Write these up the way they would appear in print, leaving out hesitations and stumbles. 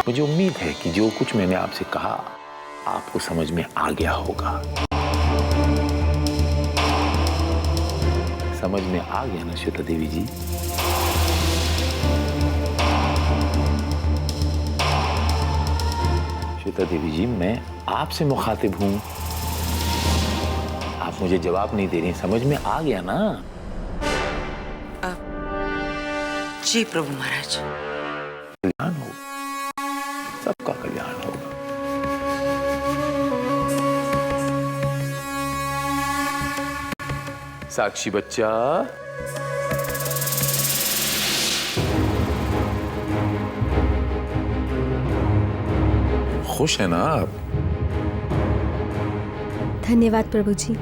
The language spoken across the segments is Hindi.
मुझे उम्मीद है कि जो कुछ मैंने आपसे कहा आपको समझ में आ गया होगा। समझ में आ गया ना श्वेता देवी जी? श्वेता देवी जी, मैं आपसे मुखातिब हूं, आप मुझे जवाब नहीं दे रही, समझ में आ गया ना? जी प्रभु महाराज। कल्याण हो, सबका कल्याण होगा। साक्षी बच्चा, खुश है ना आप? धन्यवाद प्रभु जी।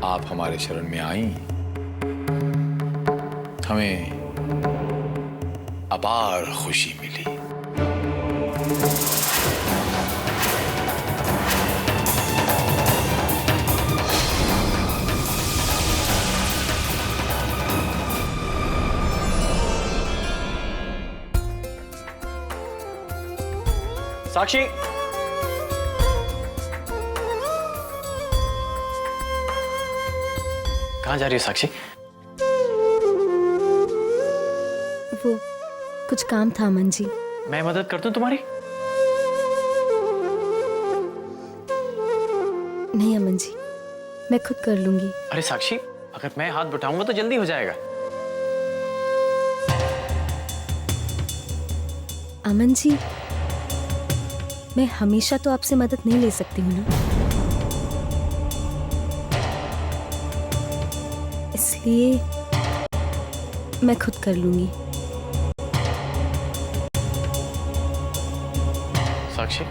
आप हमारे शरण में आई, हमें अपार खुशी मिली। साक्षी, कहाँ जा रही है साक्षी? वो कुछ काम था अमन जी। मैं मदद कर दूं तुम्हारी? नहीं अमन जी, मैं खुद कर लूंगी। अरे साक्षी, अगर मैं हाथ बटाऊंगा तो जल्दी हो जाएगा। अमन जी, मैं हमेशा तो आपसे मदद नहीं ले सकती हूँ ना, इसलिए मैं खुद कर लूंगी। साक्षी,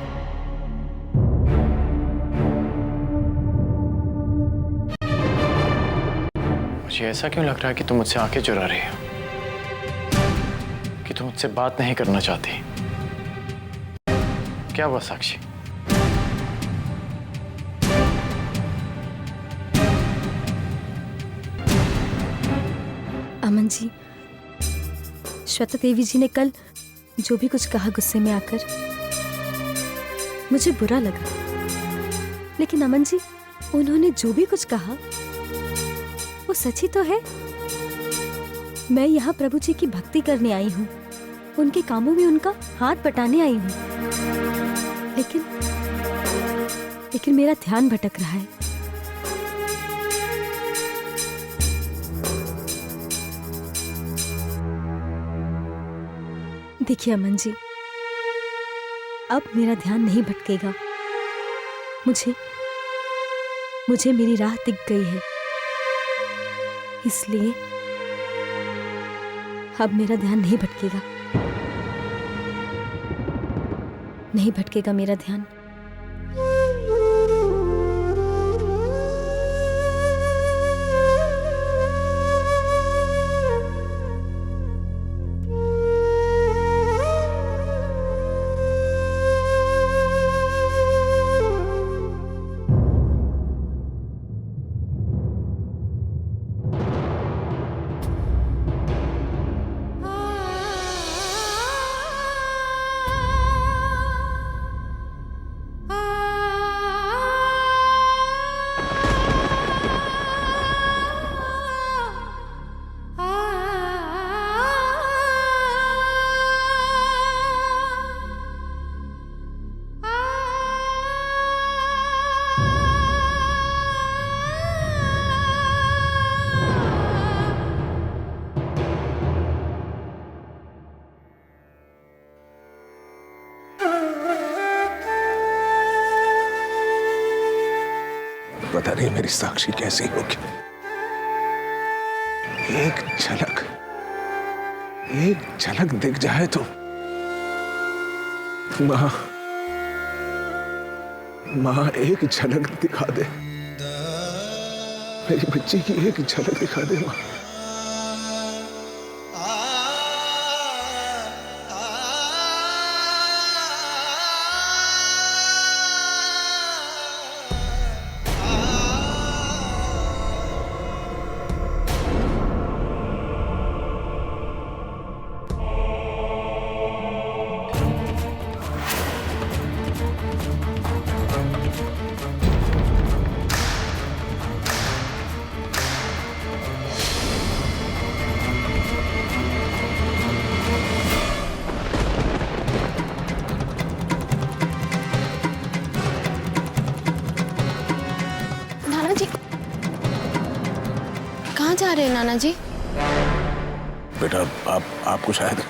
मुझे ऐसा क्यों लग रहा है कि तुम मुझसे आंखें चुरा रही हो, कि तुम मुझसे बात नहीं करना चाहती? क्या हुआ साक्षी? अमन जी, श्वेता देवी जी ने कल जो भी कुछ कहा गुस्से में आकर, मुझे बुरा लगा। लेकिन अमन जी, उन्होंने जो भी कुछ कहा वो सच ही तो है। मैं यहाँ प्रभु जी की भक्ति करने आई हूँ, उनके कामों में उनका हाथ बटाने आई हूँ, लेकिन मेरा ध्यान भटक रहा है। देखिए अमन जी, अब मेरा ध्यान नहीं भटकेगा। मुझे मेरी राह दिख गई है, इसलिए अब मेरा ध्यान नहीं भटकेगा। नहीं भटकेगा मेरा ध्यान। पता नहीं मेरी साक्षी कैसी होगी। एक झलक दिख जाए तो माँ एक झलक दिखा दे, मेरी बच्ची की एक झलक दिखा दे माँ। आ रहे हैं नाना जी? बेटा आपको शायद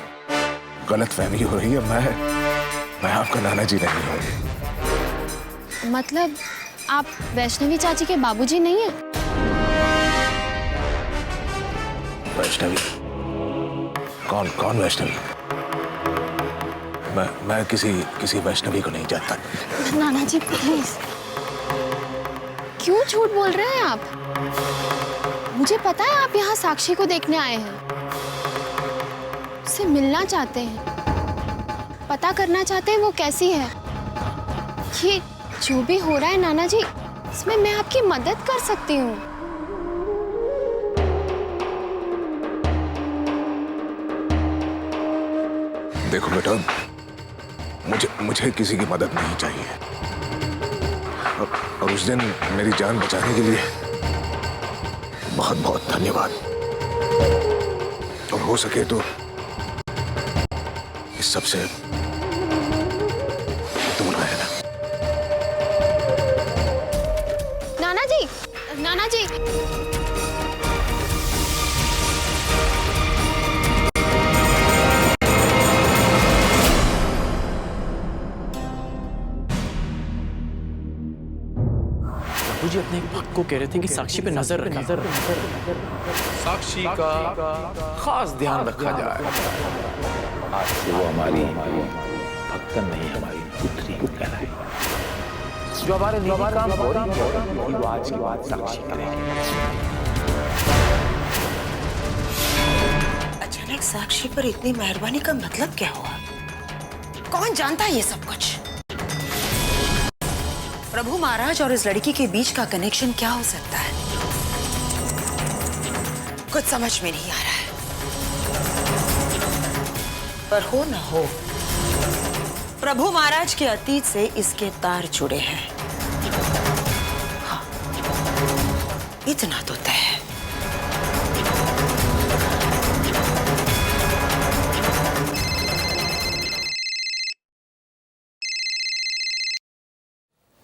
गलत फहमी हो रही है। मैं आपका नाना जी नहीं हूँ। मतलब आप वैष्णवी चाची के बाबूजी नहीं हैं? वैष्णवी? कौन वैष्णवी? मैं किसी वैष्णवी को नहीं जानता। नाना जी प्लीज, क्यों झूठ बोल रहे हैं आप? मुझे पता है आप यहाँ साक्षी को देखने आए हैं, उससे मिलना चाहते हैं, पता करना चाहते हैं वो कैसी है। ये जो भी हो रहा है नाना जी, इसमें मैं आपकी मदद कर सकती हूँ। देखो बेटा, मुझे किसी की मदद नहीं चाहिए। और उस दिन मेरी जान बचाने के लिए बहुत बहुत धन्यवाद। और हो सके तो इस सब से दूर रहना। नाना जी, नाना जी, बाबूजी अपने भक्त को कह रहे थे कि साक्षी पे नजर रखें। साक्षी का खास ध्यान रखा जाए। आज से वो हमारी भक्तन नहीं, हमारी पुत्री कहलाएगी। जो हमारे काम हो रही है वो आज के बाद साक्षी करेगी। अचानक साक्षी पर इतनी मेहरबानी का मतलब क्या हुआ? कौन जानता है ये सब कुछ? प्रभु महाराज और इस लड़की के बीच का कनेक्शन क्या हो सकता है? कुछ समझ में नहीं आ रहा है। पर हो ना हो, प्रभु महाराज के अतीत से इसके तार जुड़े हैं। हाँ, इतना तो तय है।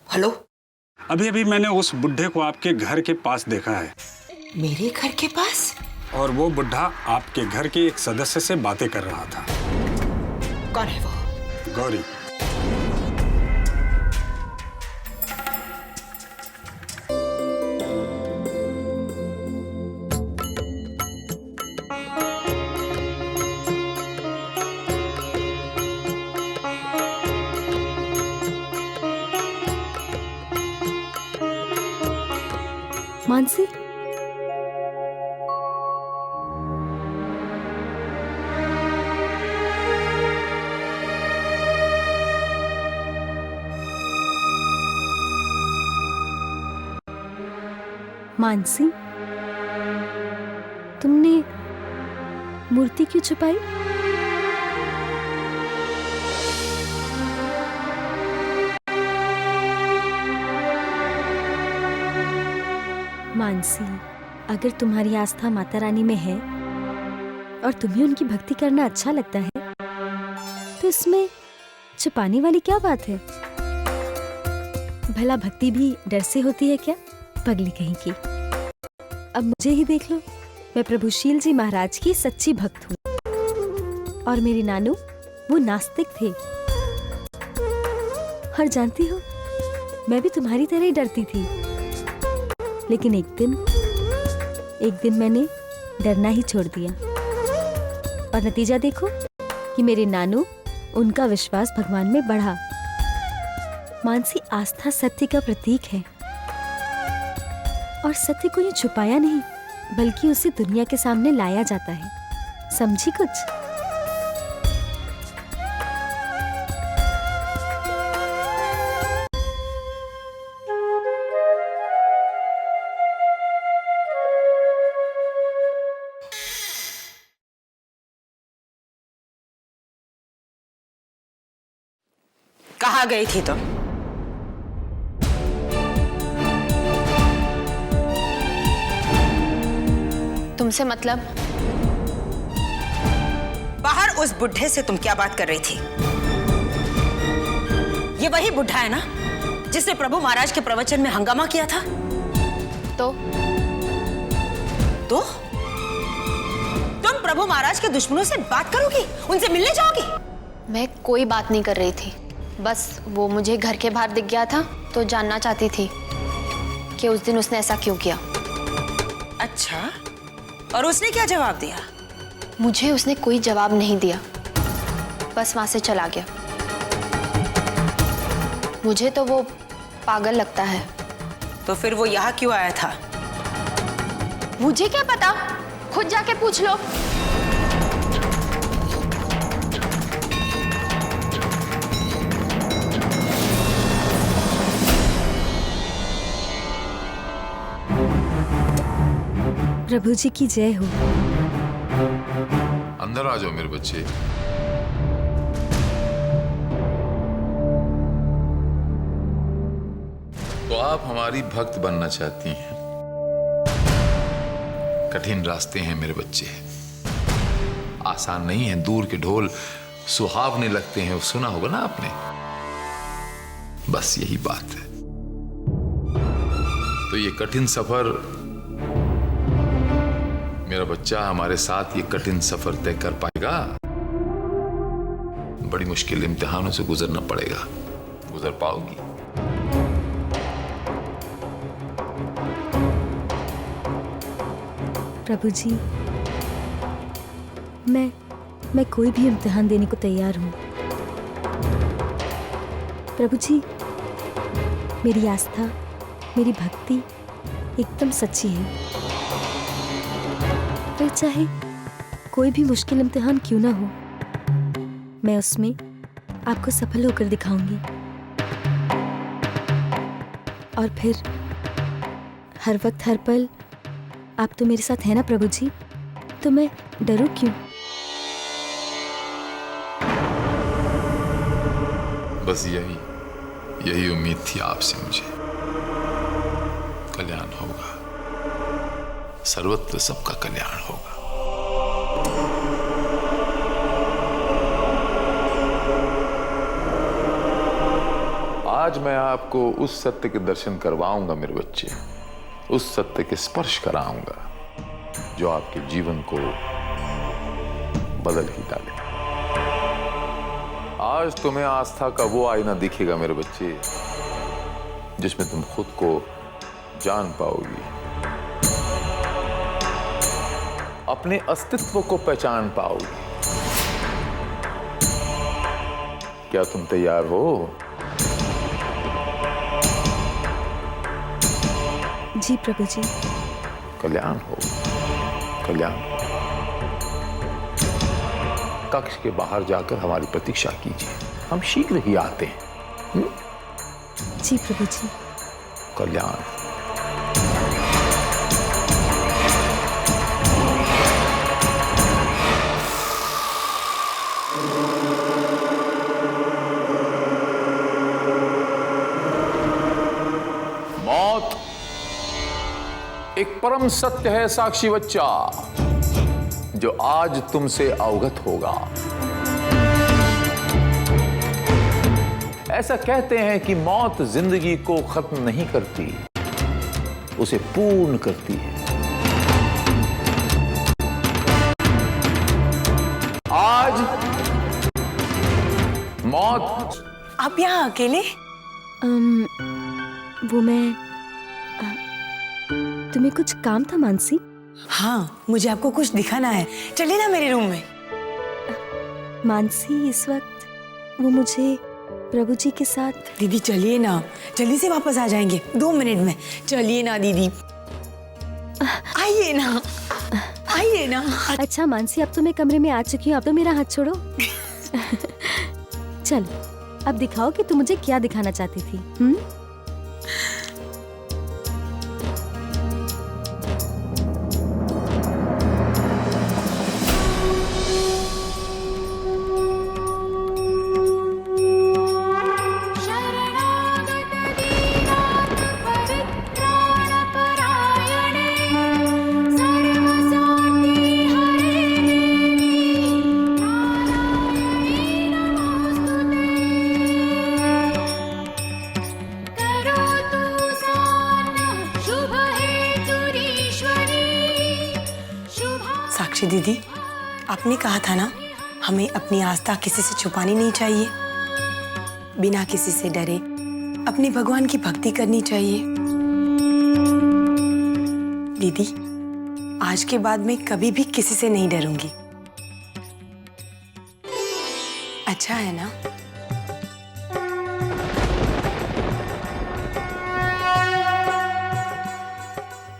हेलो, अभी मैंने उस बुढ़े को आपके घर के पास देखा है। मेरे घर के पास? और वो बुढ़ा आपके घर के एक सदस्य से बातें कर रहा था। कौन है वो? गौरी। मानसी, मानसी, तुमने मूर्ति क्यों छुपाई? मानसी, अगर तुम्हारी आस्था माता रानी में है और तुम्हें उनकी भक्ति करना अच्छा लगता है, तो इसमें छुपाने वाली क्या बात है? भला भक्ति भी डर से होती है क्या, पगली कहीं की? अब मुझे ही देख लो, मैं प्रभु शील जी महाराज की सच्ची भक्त हूँ और मेरे नानू वो नास्तिक थे। और जानती हो, मैं भी तुम्हारी तरह ही डरती थी, लेकिन एक दिन मैंने डरना ही छोड़ दिया और नतीजा देखो कि मेरे नानू, उनका विश्वास भगवान में बढ़ा। मानसी, आस्था सत्य का प्रतीक है और सत्य को यूं छुपाया नहीं, बल्कि उसे दुनिया के सामने लाया जाता है। समझी कुछ? कहाँ गई थी तुम? तुमसे मतलब? बाहर उस बुढ़े से तुम क्या बात कर रही थी? ये वही बुढ़ा है ना जिसने प्रभु महाराज के प्रवचन में हंगामा किया था? तो प्रभु महाराज के दुश्मनों से बात करोगी, उनसे मिलने जाओगी? मैं कोई बात नहीं कर रही थी, बस वो मुझे घर के बाहर दिख गया था तो जानना चाहती थी कि उस दिन उसने ऐसा क्यों किया। अच्छा, और उसने क्या जवाब दिया? मुझे उसने कोई जवाब नहीं दिया, बस वहां से चला गया। मुझे तो वो पागल लगता है। तो फिर वो यहाँ क्यों आया था? मुझे क्या पता, खुद जाके पूछ लो। प्रभु जी की जय हो। अंदर आ जाओ मेरे बच्चे। तो आप हमारी भक्त बनना चाहती हैं। कठिन रास्ते हैं मेरे बच्चे, आसान नहीं है। दूर के ढोल सुहावने लगते हैं, सुना होगा ना आपने। बस यही बात है। तो ये कठिन सफर, मेरा बच्चा हमारे साथ ये कठिन सफर तय कर पाएगा? बड़ी मुश्किल इम्तिहानों से गुजरना पड़ेगा। गुजर पाओगी? प्रभु जी, मैं कोई भी इम्तिहान देने को तैयार हूँ। प्रभु जी, मेरी आस्था, मेरी भक्ति एकदम सच्ची है। फिर चाहे कोई भी मुश्किल इम्तिहान क्यों ना हो, मैं उसमें आपको सफल होकर दिखाऊंगी। और फिर हर वक्त हर पल आप तो मेरे साथ है ना प्रभु जी, तो मैं डरूं क्यों? बस यही उम्मीद थी आपसे मुझे। कल्याण होगा, सर्वत्र सबका कल्याण होगा। आज मैं आपको उस सत्य के दर्शन करवाऊंगा मेरे बच्चे, उस सत्य के स्पर्श कराऊंगा जो आपके जीवन को बदल ही डाले। आज तुम्हें आस्था का वो आईना दिखेगा मेरे बच्चे, जिसमें तुम खुद को जान पाओगी, अपने अस्तित्व को पहचान पाओगी। क्या तुम तैयार हो? जी प्रभु जी। कल्याण हो, कल्याण। कक्ष के बाहर जाकर हमारी प्रतीक्षा कीजिए, हम शीघ्र ही आते हैं। जी प्रभु जी। कल्याण। मौत एक परम सत्य है साक्षी बच्चा, जो आज तुमसे अवगत होगा। ऐसा कहते हैं कि मौत जिंदगी को खत्म नहीं करती, उसे पूर्ण करती है। आज मौत। आप यहाँ अकेले? वो मैं तुम्हें कुछ काम था मानसी? हाँ, मुझे आपको कुछ दिखाना है। चलिए ना मेरे रूम में। मानसी, इस वक्त वो मुझे प्रभु जी के साथ। दीदी चलिए ना, जल्दी से वापस आ जाएंगे 2 मिनट में। चलिए ना दीदी, आइए ना, आइए ना। अच्छा मानसी, अब तो मैं कमरे में आ चुकी हूँ, अब तो मेरा हाथ छोड़ो। चलो अब दिखाओ कि तुम मुझे क्या दिखाना चाहती थी। आपने कहा था ना, हमें अपनी आस्था किसी से छुपानी नहीं चाहिए, बिना किसी से डरे अपने भगवान की भक्ति करनी चाहिए। दीदी, आज के बाद मैं कभी भी किसी से नहीं डरूंगी। अच्छा है ना?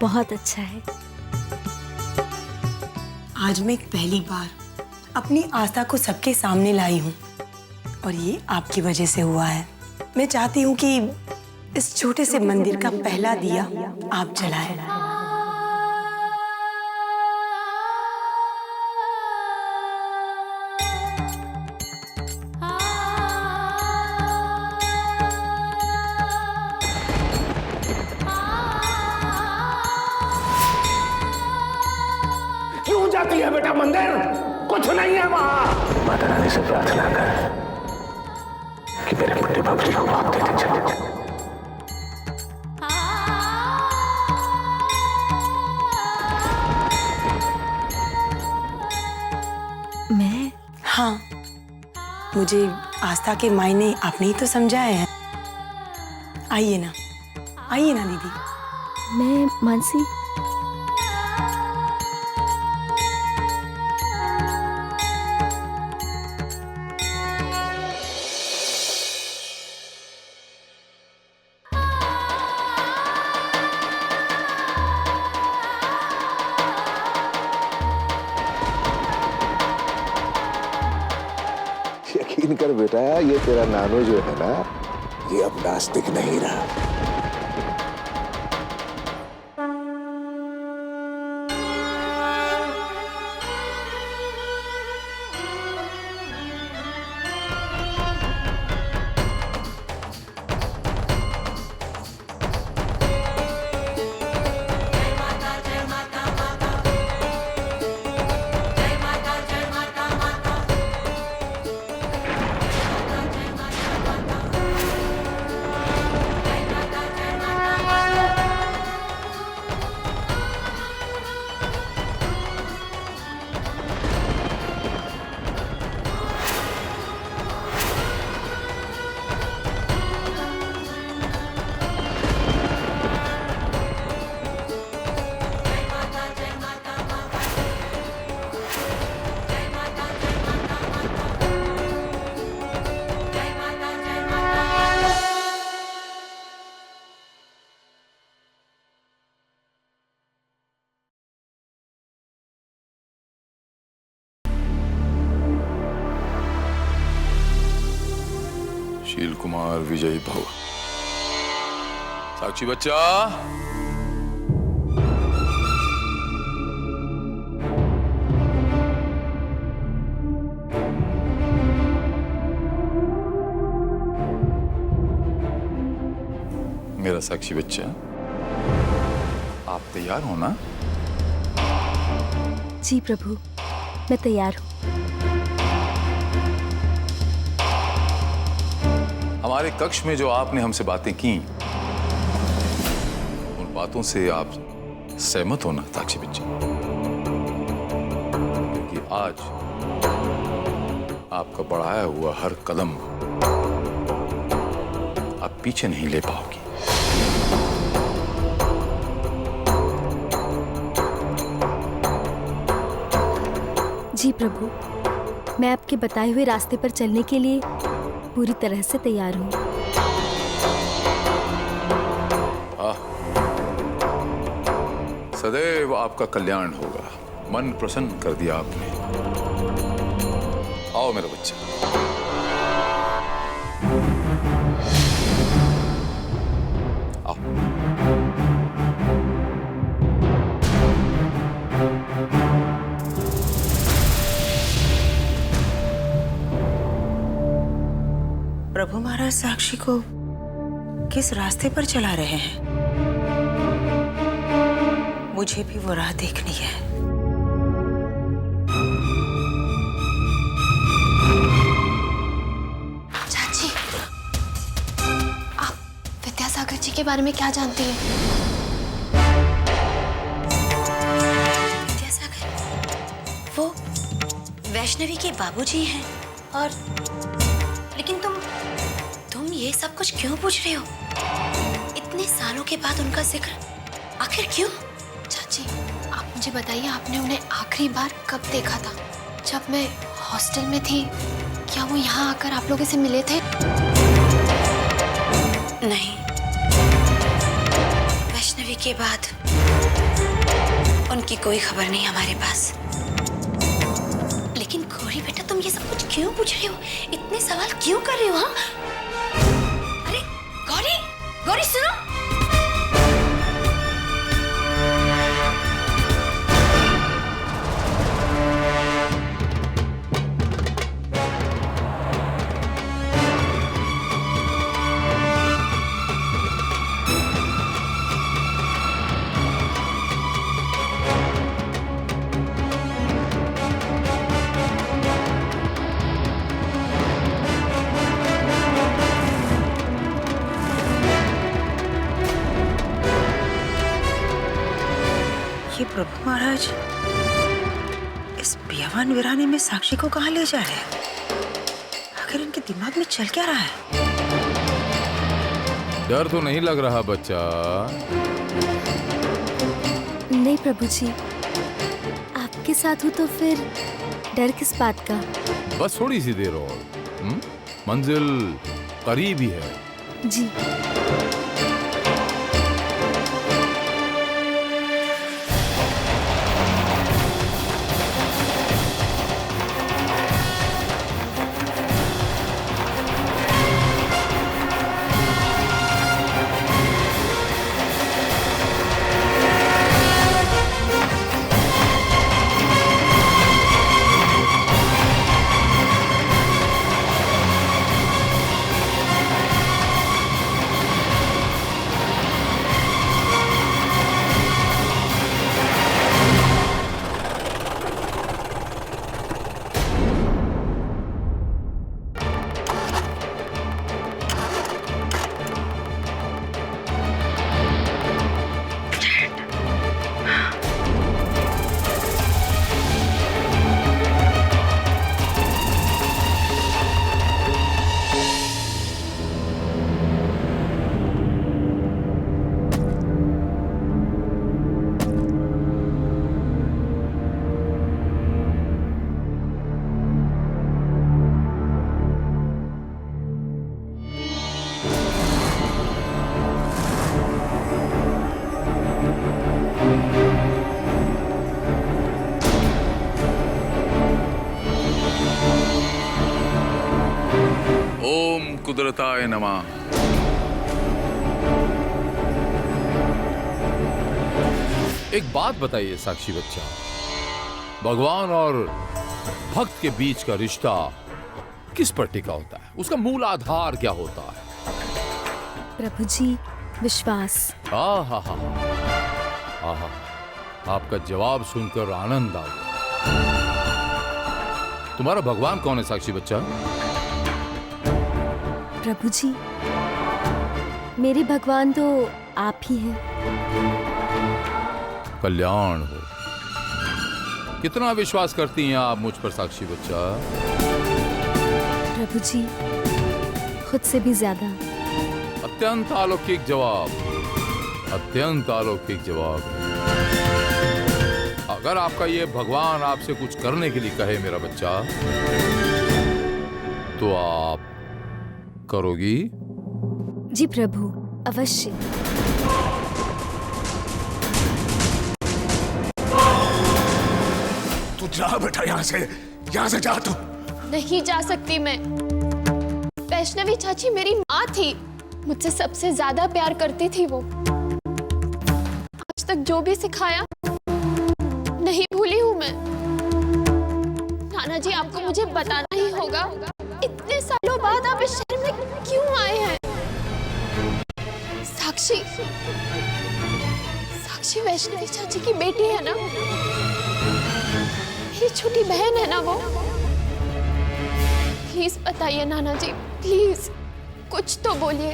बहुत अच्छा है। आज मैं पहली बार अपनी आस्था को सबके सामने लाई हूँ और ये आपकी वजह से हुआ है। मैं चाहती हूँ कि इस छोटे से मंदिर का पहला दिया आप जलाएं। क्यों जाती है बेटा मंदिर? कुछ नहीं है वहां। माता रानी से प्रार्थना कर कि मेरे बड़े बबली को आप देते चले। मैं? हाँ, मुझे आस्था के मायने आपने ही तो समझाए हैं। आइए ना दीदी। मैं मानसी। यकीन कर बेटा, ये तेरा नानू जो है ना, ये अब नास्तिक नहीं रहा। शील कुमार विजयी भव। साक्षी बच्चा, मेरा साक्षी बच्चा, आप तैयार हो ना? जी प्रभु, मैं तैयार हूँ। हमारे कक्ष में जो आपने हमसे बातें की, उन बातों से आप सहमत हो ना साक्षी बच्ची? क्योंकि आज आपका बढ़ाया हुआ हर कदम आप पीछे नहीं ले पाओगी। जी प्रभु, मैं आपके बताए हुए रास्ते पर चलने के लिए पूरी तरह से तैयार हूँ। सदैव आपका कल्याण होगा। मन प्रसन्न कर दिया आपने। आओ मेरा बच्चा। आओ। प्रभु महाराज साक्षी को किस रास्ते पर चला रहे हैं? मुझे भी वो राह देखनी है। चाची, आप विद्यासागर जी के बारे में क्या जानती हैं? विद्यासागर, वो वैष्णवी के बाबूजी हैं और लेकिन तुम ये सब कुछ क्यों पूछ रहे हो? इतने सालों के बाद उनका जिक्र आखिर क्यों? चाची, आप मुझे बताइए, आपने उन्हें आखिरी बार कब देखा था? जब मैं हॉस्टल में थी? क्या वो यहाँ आकर आप लोगों से मिले थे? नहीं, वैष्णवी के बाद उनकी कोई खबर नहीं हमारे पास। लेकिन गौरी बेटा, तुम ये सब कुछ क्यों पूछ रहे हो? इतने सवाल क्यों कर रहे हो? हाँ, अरे गौरी, गौरी सुनो। ये प्रभु महाराज इस बेवान वीराने में साक्षी को कहाँ ले जा रहे हैं? आखिर इनके दिमाग में चल क्या रहा है? डर तो नहीं लग रहा बच्चा? नहीं प्रभु जी, आपके साथ हूँ तो फिर डर किस बात का? बस थोड़ी सी देर और मंजिल करीब ही है। जी। कुदरताय नमः। एक बात बताइए साक्षी बच्चा, भगवान और भक्त के बीच का रिश्ता किस पर टिका होता है? उसका मूल आधार क्या होता है? प्रभु जी, विश्वास। आहा, आहा, आपका जवाब सुनकर आनंद आ गया। तुम्हारा भगवान कौन है साक्षी बच्चा? प्रभु जी, मेरे भगवान तो आप ही हैं। कल्याण हो। कितना विश्वास करती हैं आप मुझ पर साक्षी बच्चा? प्रभु जी, खुद से भी ज्यादा। अत्यंत अलौकिक जवाब, अत्यंत अलौकिक जवाब। अगर आपका ये भगवान आपसे कुछ करने के लिए कहे मेरा बच्चा, तो आप करोगी? जी प्रभु, अवश्य। तू जा बेटा, यहाँ से जा तू। नहीं जा सकती मैं। वैष्णवी चाची मेरी माँ थी, मुझसे सबसे ज्यादा प्यार करती थी वो। आज तक जो भी सिखाया नहीं भूली हूँ मैं। नाना जी, आपको मुझे बताना ही होगा, इतने सालों बाद आप इस शहर में क्यों आए हैं? साक्षी वैष्णवी चाची की बेटी है ना? मेरी छोटी बहन है ना वो? प्लीज बताइए नाना जी, प्लीज कुछ तो बोलिए।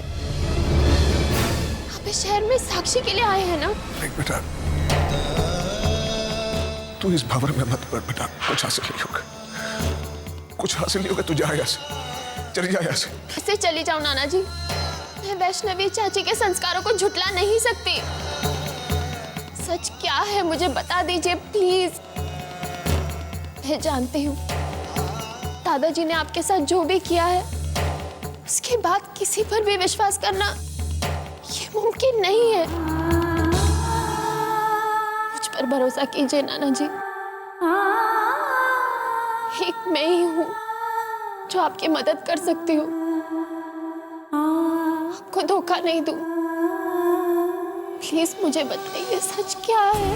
आप इस शहर में साक्षी के लिए आए हैं ना? देख बेटा, तू इस भंवर में मत पड़ बेटा, कुछ हासिल नहीं होगा। कुछ हासिल नहीं होगा, तू जा यहाँ से, चली जा यहाँ से। कैसे चली जाऊं नाना जी? मैं वैष्णवी चाची के संस्कारों को झुठला नहीं सकती। सच क्या है मुझे बता दीजिए प्लीज। मैं जानती हूँ दादाजी ने आपके साथ जो भी किया है, उसके बाद किसी पर भी विश्वास करना ये मुमकिन नहीं है। मुझ पर भरोसा कीजिए नाना जी। एक मैं ही हूँ जो आपकी मदद कर सकती हूँ। आपको धोखा नहीं दूं। प्लीज मुझे बताइए सच क्या है।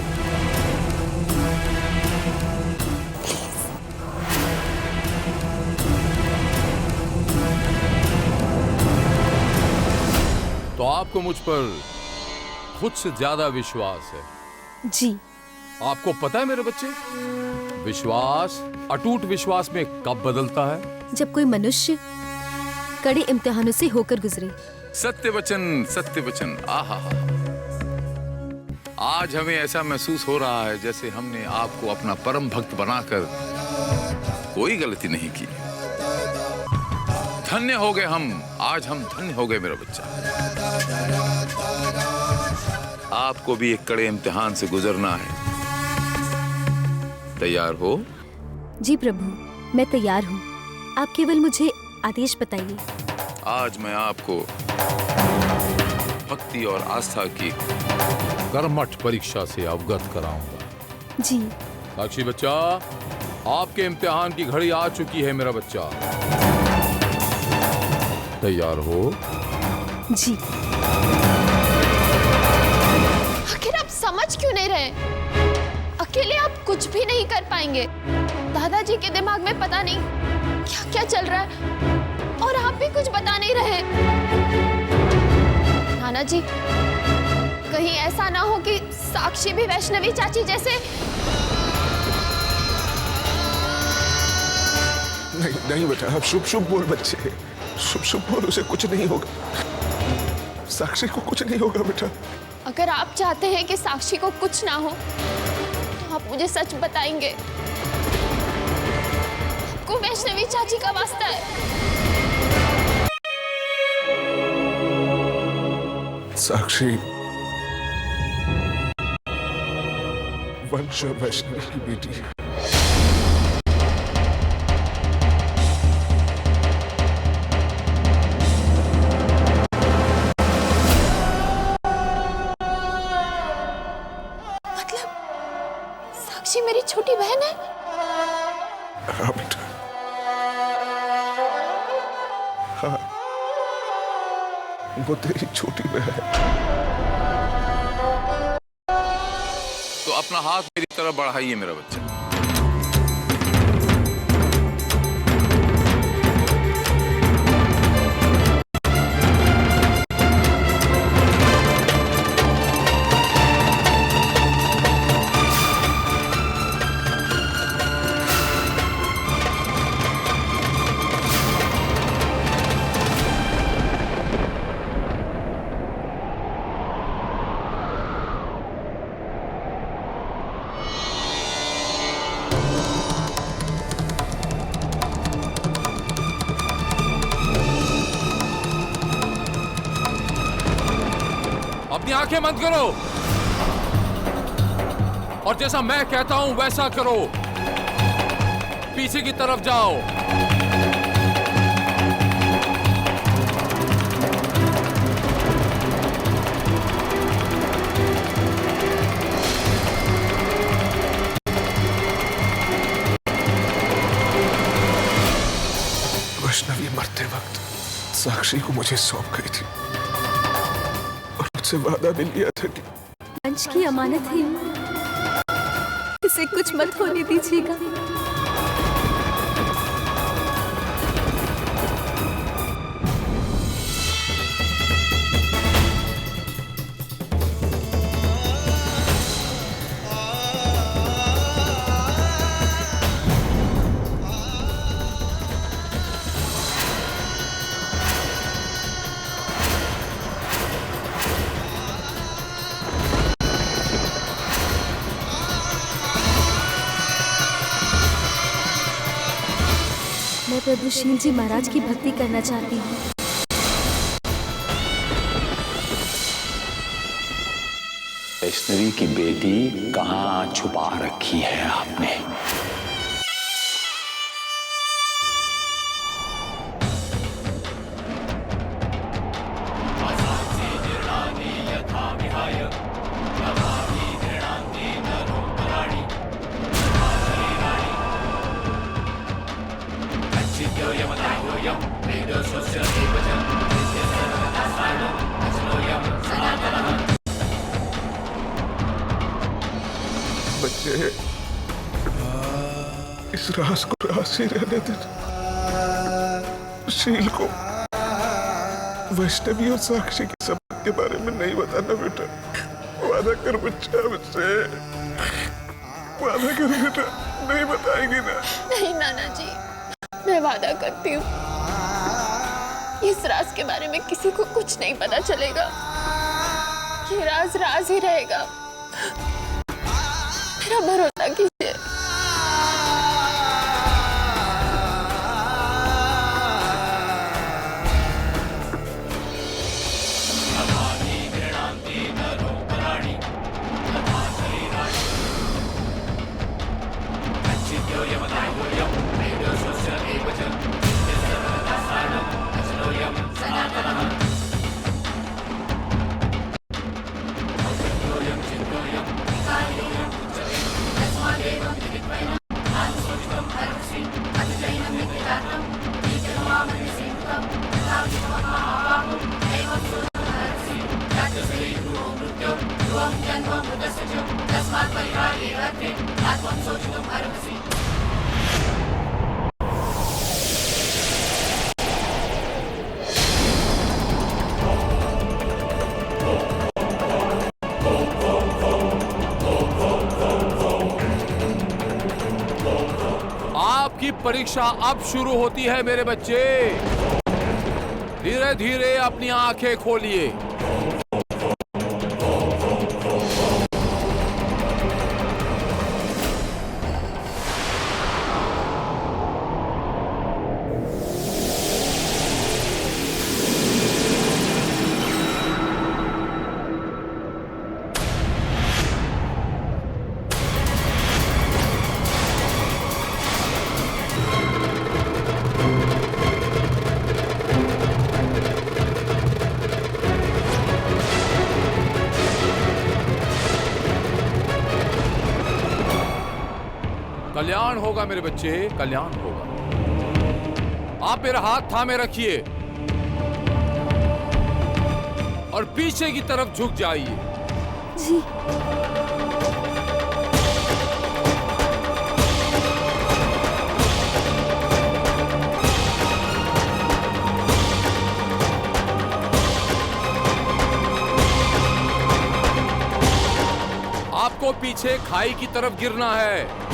तो आपको मुझ पर खुद से ज्यादा विश्वास है। जी। आपको पता है मेरे बच्चे, विश्वास अटूट विश्वास में कब बदलता है? जब कोई मनुष्य कड़े इम्तिहानों से होकर गुजरे। सत्य वचन आहा। आज हमें ऐसा महसूस हो रहा है जैसे हमने आपको अपना परम भक्त बनाकर कोई गलती नहीं की। धन्य हो गए हम, आज हम धन्य हो गए मेरा बच्चा। आपको भी एक कड़े इम्तिहान से गुजरना है। तैयार हो? जी प्रभु, मैं तैयार हूँ। आप केवल मुझे आदेश बताइए। आज मैं आपको भक्ति और आस्था की कर्मठ परीक्षा से अवगत कराऊंगा। जी। साक्षी बच्चा, आपके इम्तिहान की घड़ी आ चुकी है मेरा बच्चा। तैयार हो? जी। आखिर आप समझ क्यों नहीं रहे? अकेले आप कुछ भी नहीं कर पाएंगे। दादाजी के दिमाग में पता नहीं क्या क्या चल रहा है और आप भी कुछ बता नहीं रहे। नाना जी, कहीं ऐसा ना हो कि साक्षी भी वैष्णवी चाची जैसे। नहीं बेटा, आप शुभ शुभ बोल बच्चे, शुभ शुभ बोल, उसे कुछ नहीं होगा। साक्षी को कुछ नहीं होगा बेटा। अगर आप चाहते हैं कि साक्षी को कुछ ना हो तो आप मुझे सच बताएंगे। आपको वैष्णवी चाची का वास्ता है। साक्षी वंश और वैष्णवी की बेटी है। साक्षी मेरी छोटी बहन है? हाँ बेटा, हाँ, वो तेरी छोटी बहन है। तो अपना हाथ मेरी तरफ बढ़ाइए मेरा बच्चा। अपनी आंखें बंद करो और जैसा मैं कहता हूं वैसा करो। पीछे की तरफ जाओ। वैष्णवी मरते वक्त साक्षी को मुझे सौंप गई थी और मुझसे वादा भी लिया था कि वंश की अमानत है, इसे कुछ मत होने दीजिएगा। मैं प्रभु शील जी महाराज की भक्ति करना चाहती हूँ। वैष्णवी की बेटी कहाँ छुपा रखी है आपने? बच्चे, इस राज को राज ही रहने देना। शील को वैष्णवी और साक्षी के संबंध के बारे में नहीं बताना बेटा। वादा कर बच्चा, मुझसे वादा कर बेटा, नहीं बताएगी ना? नहीं नाना जी, मैं वादा करती हूँ इस राज के बारे में किसी को कुछ नहीं पता चलेगा। ये राज राज ही रहेगा, मेरा भरोसा कीजिए। आपकी परीक्षा अब शुरू होती है मेरे बच्चे। धीरे धीरे अपनी आंखें खोलिए। कल्याण होगा मेरे बच्चे, कल्याण होगा। आप मेरा हाथ थामे रखिए और पीछे की तरफ झुक जाइए। जी। आपको पीछे खाई की तरफ गिरना है।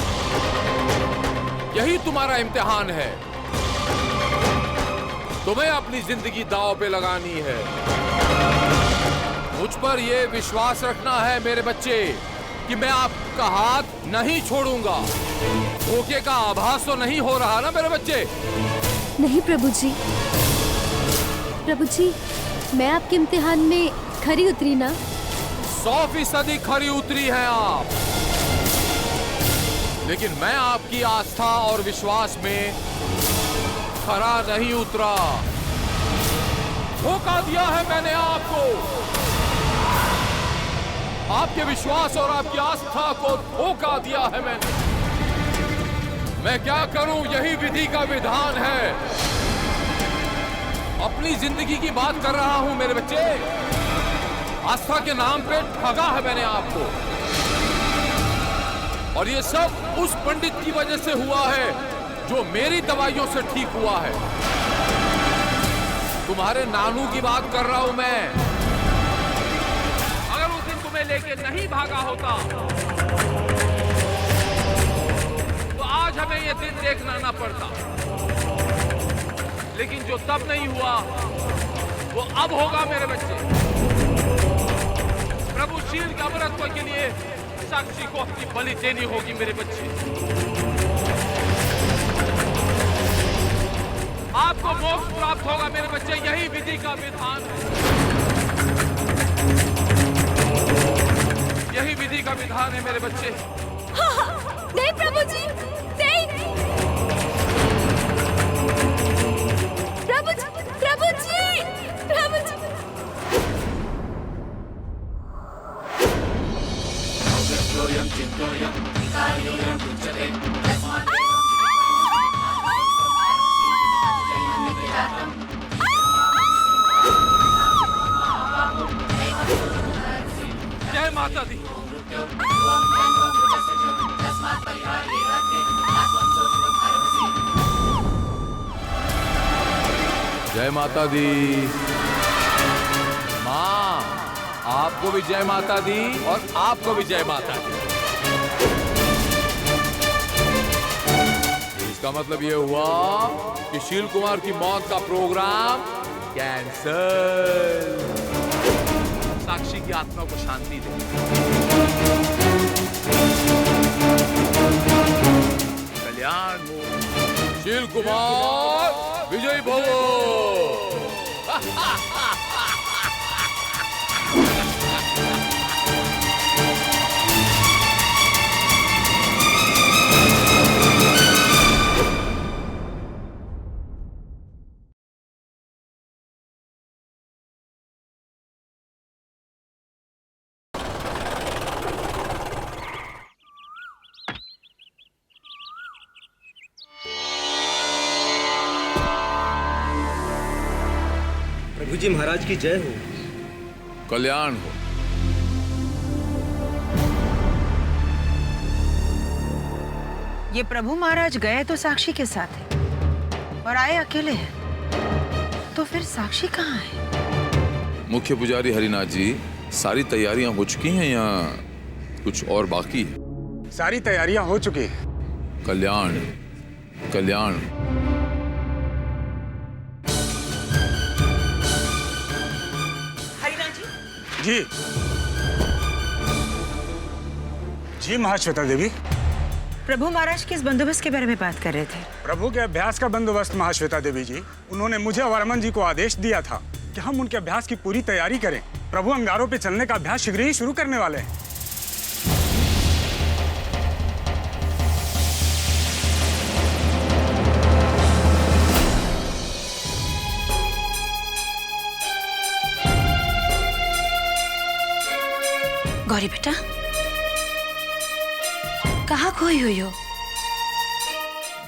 यही तुम्हारा इम्तिहान है। तुम्हें अपनी जिंदगी दांव पे लगानी है। मुझ पर यह विश्वास रखना है मेरे बच्चे कि मैं आपका हाथ नहीं छोड़ूंगा। धोखे का आभास तो नहीं हो रहा ना मेरे बच्चे? नहीं प्रभु जी। प्रभु जी, मैं आपके इम्तिहान में खरी उतरी ना? 100% खरी उतरी हैं आप। लेकिन मैं आपकी आस्था और विश्वास में खरा नहीं उतरा। धोखा दिया है मैंने आपको। आपके विश्वास और आपकी आस्था को धोखा दिया है मैंने। मैं क्या करूं, यही विधि का विधान है। अपनी जिंदगी की बात कर रहा हूं मेरे बच्चे। आस्था के नाम पे ठगा है मैंने आपको। और ये सब उस पंडित की वजह से हुआ है जो मेरी दवाइयों से ठीक हुआ है। तुम्हारे नानू की बात कर रहा हूं मैं। अगर उस दिन तुम्हें लेके नहीं भागा होता तो आज हमें ये दिन देखना ना पड़ता। लेकिन जो तब नहीं हुआ वो अब होगा मेरे बच्चे। प्रभु शील के अमरत्व के लिए साक्षी को अपनी बलि देनी होगी मेरे बच्चे। दुरुस्त होगा मेरे बच्चे, यही विधि का विधान है, यही विधि का विधान है मेरे बच्चे। नहीं प्रभु जी, नहीं प्रभु जी, प्रभु जी, प्रभु जी। जय माता दी। जय माता दी। माँ, आपको भी जय माता दी और आपको भी जय माता दी। इसका मतलब ये हुआ कि शील कुमार की मौत का प्रोग्राम कैंसल। साक्षी की आत्मा को शांति दे। कल्याण हो। शील कुमार विजयी भव। प्रभु जी महाराज की जय हो। कल्याण हो। ये प्रभु महाराज गए तो साक्षी के साथ है और आए अकेले हैं, तो फिर साक्षी कहाँ है? मुख्य पुजारी हरिनाथ जी, सारी तैयारियां हो चुकी हैं या कुछ और बाकी है? सारी तैयारियां हो चुकी हैं। कल्याण, कल्याण। जी जी महाश्वेता देवी। प्रभु महाराज किस बंदोबस्त के बारे में बात कर रहे थे? प्रभु के अभ्यास का बंदोबस्त महाश्वेता देवी जी। उन्होंने मुझे और अमन जी को आदेश दिया था कि हम उनके अभ्यास की पूरी तैयारी करें। प्रभु अंगारों पे चलने का अभ्यास शीघ्र ही शुरू करने वाले हैं। गौरी बेटा, कहाँ खोई हुई हो?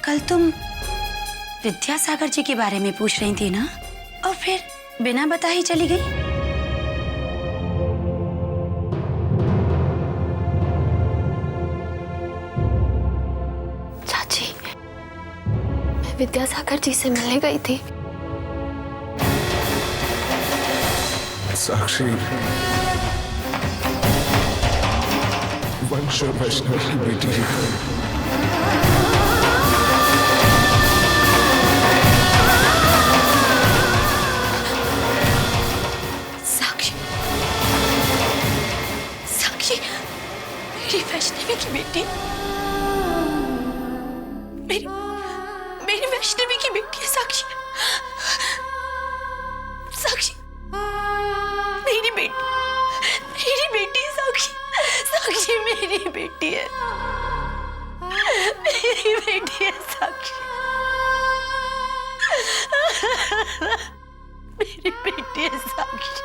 कल तुम विद्यासागर जी के बारे में पूछ रही थी ना, और फिर बिना बताए ही चली गई। चाची, मैं विद्यासागर जी से मिलने गई थी। साक्षी वंश वैष्णव की बेटी है। साक्षी, साक्षी मेरी वैष्णवी की बेटी, मेरी वैष्णवी की बेटी है साक्षी। साक्षी मेरी बेटी है साक्षी। साक्षी मेरी बेटी है, मेरी बेटी है साक्षी। मेरी बेटी है साक्षी।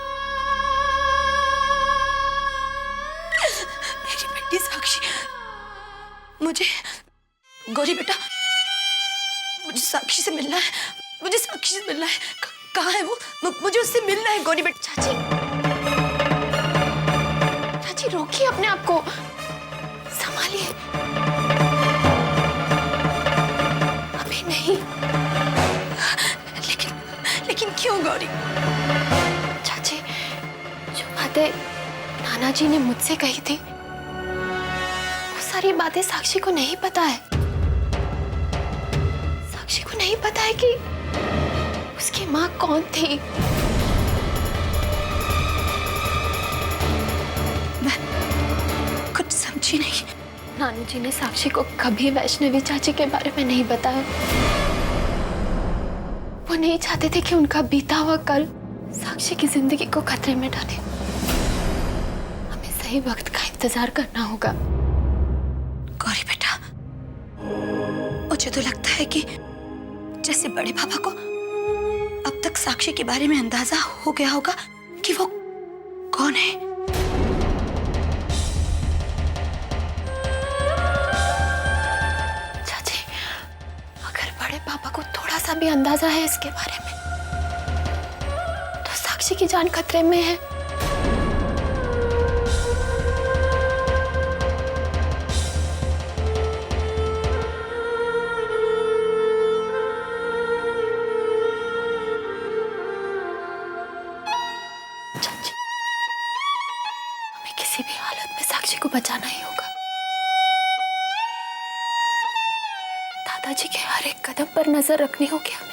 मेरी बेटी साक्षी। मुझे गौरी बेटा, मुझे साक्षी से मिलना है। मुझे साक्षी से मिलना है। कहाँ है वो? मुझे उससे मिलना है गौरी बेटा। चाची, रोकिए अपने आप को, संभालिए। अभी नहीं। लेकिन क्यों गौरी? चाची, जो बातें नाना जी ने मुझसे कही थी, वो सारी बातें साक्षी को नहीं पता है। साक्षी को नहीं पता है कि उसकी माँ कौन थी। समझी नहीं। नानू जी ने साक्षी को कभी वैष्णवी चाची के बारे में नहीं बताया। वो नहीं चाहते थे कि उनका बीता हुआ कल साक्षी की जिंदगी को खतरे में डाले। हमें सही वक्त का इंतजार करना होगा। गौरी बेटा, मुझे तो लगता है कि जैसे बड़े पापा को अब तक साक्षी के बारे में अंदाजा हो गया होगा कि वो कौन है। चाची, अगर बड़े पापा को थोड़ा सा भी अंदाजा है इसके बारे में, तो साक्षी की जान खतरे में है। चाची, हमें किसी भी हालत में साक्षी को बचाना ही होगा। दादाजी के हर एक कदम पर नजर रखनी होगी हमें।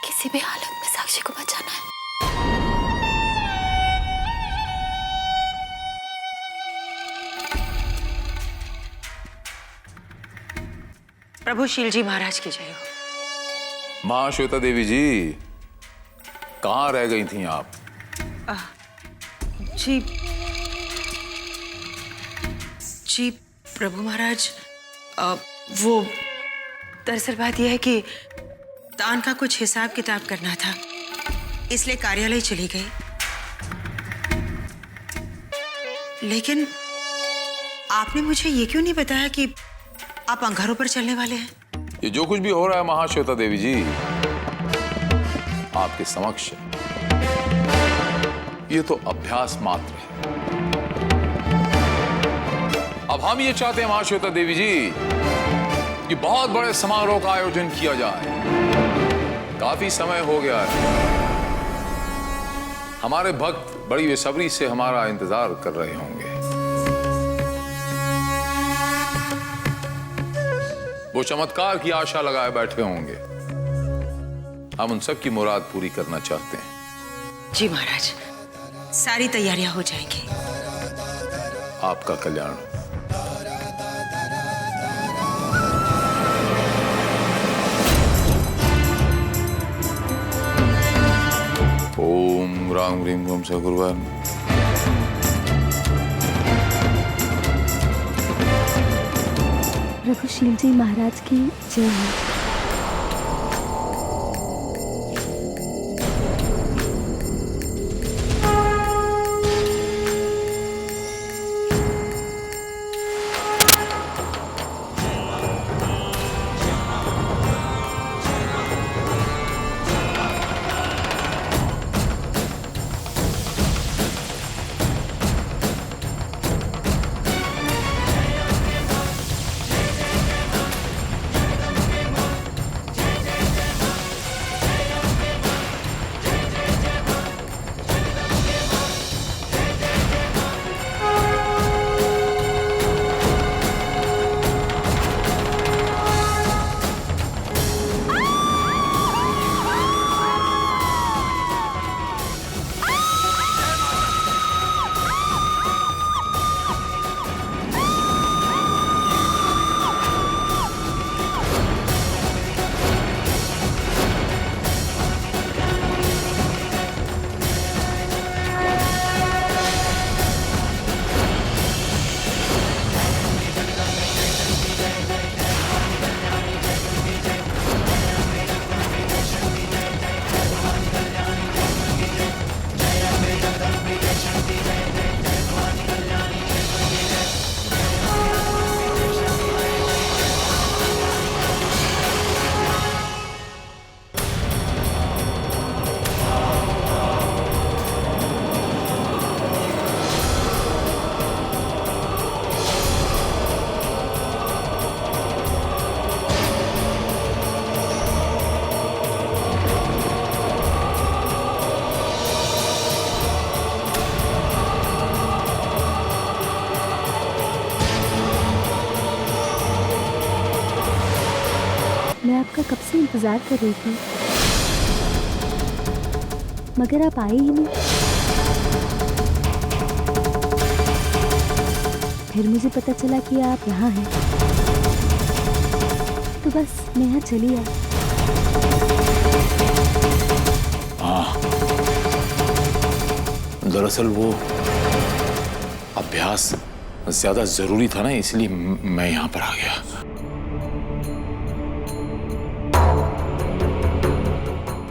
किसी भी हालत में साक्षी को बचाना है। प्रभु शील जी महाराज की जय हो। महाश्वेता देवी जी, कहाँ रह गई थी आप? जी जी प्रभु महाराज, वो दरअसल बात यह है कि दान का कुछ हिसाब किताब करना था, इसलिए कार्यालय चली गई। लेकिन आपने मुझे ये क्यों नहीं बताया कि आप अंगारों पर चलने वाले हैं? ये जो कुछ भी हो रहा है महाश्वेता देवी जी, आपके समक्ष है। ये तो अभ्यास मात्र है। अब हम ये चाहते हैं महाश्वेता देवी जी कि बहुत बड़े समारोह का आयोजन किया जाए। काफी समय हो गया है, हमारे भक्त बड़ी बेसब्री से हमारा इंतजार कर रहे होंगे। वो चमत्कार की आशा लगाए बैठे होंगे। हम उन सब की मुराद पूरी करना चाहते हैं। जी महाराज, सारी तैयारियां हो जाएंगी। आपका कल्याण। ओम राम ह्रीम ओम सगुरुवन। प्रभु शील जी महाराज की जय हो। मैं आपका कब से इंतजार कर रही थी, मगर आप आए ही नहीं। फिर मुझे पता चला कि आप यहाँ हैं, तो बस मैं यहाँ चली आई। हाँ, दरअसल वो अभ्यास ज्यादा जरूरी था ना, इसलिए मैं यहाँ पर आ गया।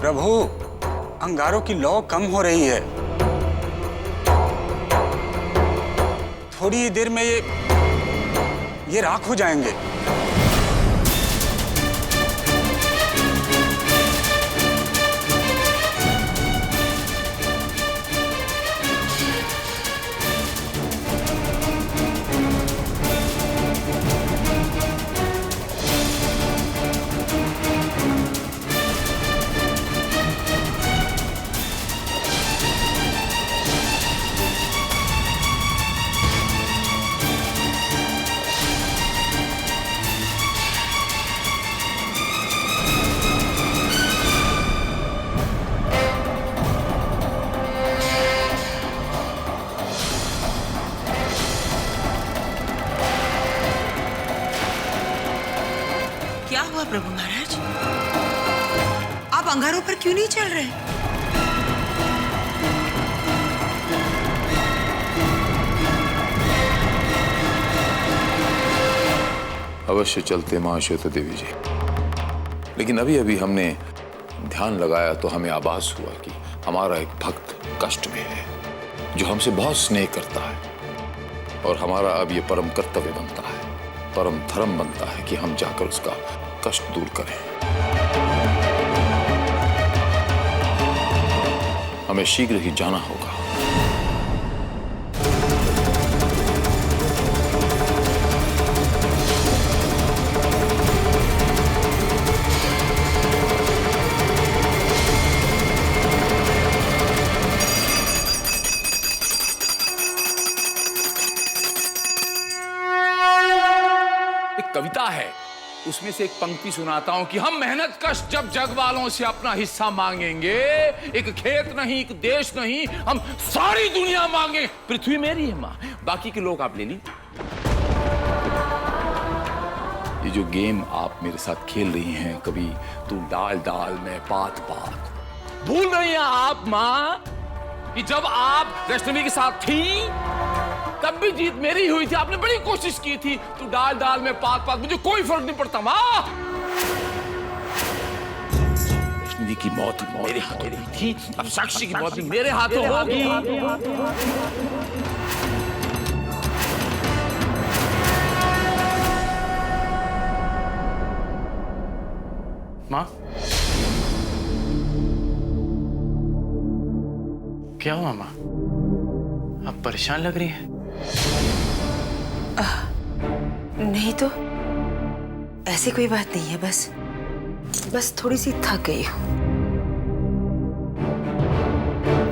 प्रभु, अंगारों की लौ कम हो रही है। थोड़ी देर में ये राख हो जाएंगे। क्या हुआ प्रभु महाराज? आप अंगारों पर क्यों नहीं चल रहे? अवश्य चलते महाश्वेता देवी जी, लेकिन अभी अभी हमने ध्यान लगाया तो हमें आभास हुआ कि हमारा एक भक्त कष्ट में है जो हमसे बहुत स्नेह करता है, और हमारा अब ये परम कर्तव्य बनता है, परम धर्म बनता है कि हम जाकर उसका कष्ट दूर करें। हमें शीघ्र ही जाना होगा। एक कविता है, उसमें से एक पंक्ति सुनाता हूं कि हम मेहनत कश जब जग वालों से अपना हिस्सा मांगेंगे, एक खेत नहीं, एक देश नहीं, हम सारी दुनिया मांगे। पृथ्वी मेरी है मां, बाकी के लोग आप ले लीजिए। ये जो गेम आप मेरे साथ खेल रही हैं, कभी तू डाल डाल में पात पात, भूल रही हैं आप मां कि जब आप वैष्णवी के साथ थी तब भी जीत मेरी हुई थी। आपने बड़ी कोशिश की थी, तू डाल डाल में पात पात, मुझे कोई फर्क नहीं पड़ता मां। वैष्णवी की मौत मेरे हाथों हुई थी, अब साक्षी की मौत भी मेरे हाथों होगी। मां, क्या हुआ मां? आप परेशान लग रही हैं। नहीं तो ऐसी कोई बात नहीं है, बस थोड़ी सी थक गई हूँ।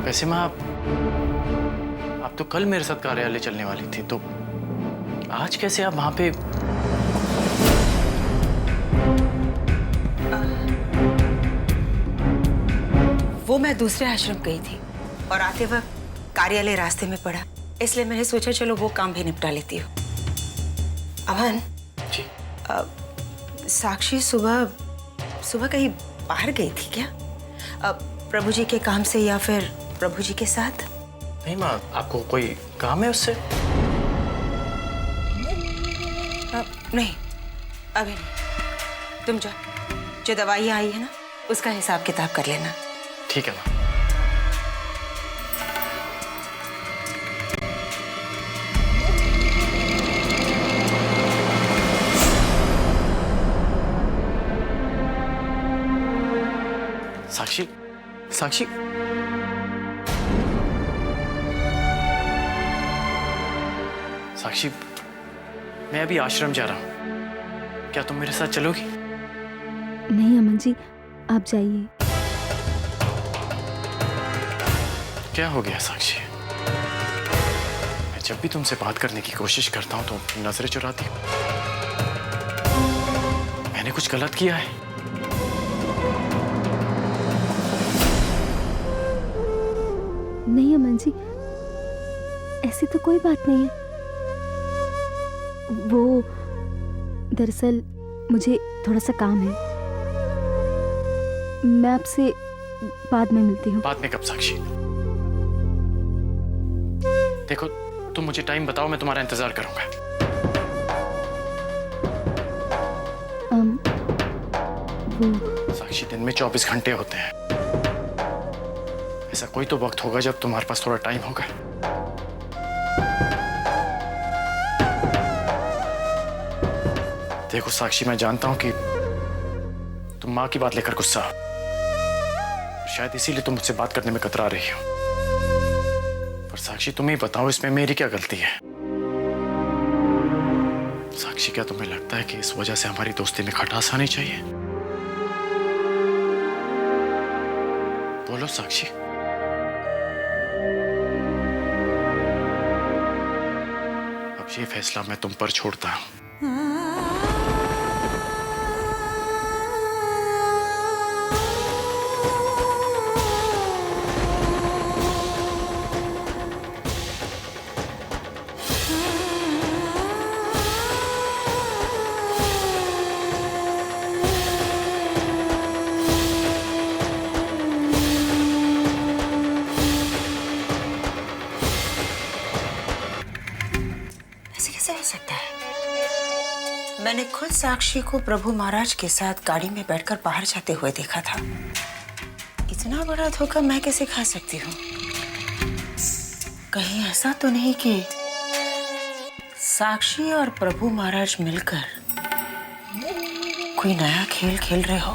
वैसे मां, आप तो कल मेरे साथ कार्यालय चलने वाली थी, तो आज कैसे आप वहां पे? वो मैं दूसरे आश्रम गई थी और आते वक्त कार्यालय रास्ते में पड़ा, इसलिए मैंने सोचा चलो वो काम भी निपटा लेती हूँ। अमन जी, साक्षी सुबह कहीं बाहर गई थी क्या? प्रभु जी के काम से या फिर प्रभु जी के साथ? नहीं मां, आपको कोई काम है उससे? नहीं, अभी नहीं। तुम जाओ, जो दवाइयाँ आई है ना उसका हिसाब किताब कर लेना। ठीक है मां। साक्षी, साक्षी, साक्षी, मैं अभी आश्रम जा रहा हूं, क्या तुम मेरे साथ चलोगी? नहीं अमन जी, आप जाइए। क्या हो गया साक्षी? मैं जब भी तुमसे बात करने की कोशिश करता हूं तो नजरें चुराती हो। मैंने कुछ गलत किया है? नहीं अमन जी, ऐसी तो कोई बात नहीं है। वो दरअसल मुझे थोड़ा सा काम है, मैं आपसे बाद में मिलती हूँ। बाद में कब साक्षी? देखो तुम मुझे टाइम बताओ, मैं तुम्हारा इंतजार करूंगा। वो साक्षी दिन में 24 घंटे होते हैं, ऐसा कोई तो वक्त होगा जब तुम्हारे पास थोड़ा टाइम होगा। देखो साक्षी, मैं जानता हूं कि तुम माँ की बात लेकर गुस्सा हो, शायद इसीलिए तुम मुझसे बात करने में कतरा रही हो। पर साक्षी तुम ही बताओ, इसमें मेरी क्या गलती है? साक्षी, क्या तुम्हें लगता है कि इस वजह से हमारी दोस्ती में खटास आनी चाहिए? बोलो साक्षी। अब ये फैसला मैं तुम पर छोड़ता हूं। मैंने खुद साक्षी को प्रभु महाराज के साथ गाड़ी में बैठकर बाहर जाते हुए देखा था। इतना बड़ा धोखा मैं कैसे खा सकती हूँ? कहीं ऐसा तो नहीं कि साक्षी और प्रभु महाराज मिलकर कोई नया खेल खेल रहे हो?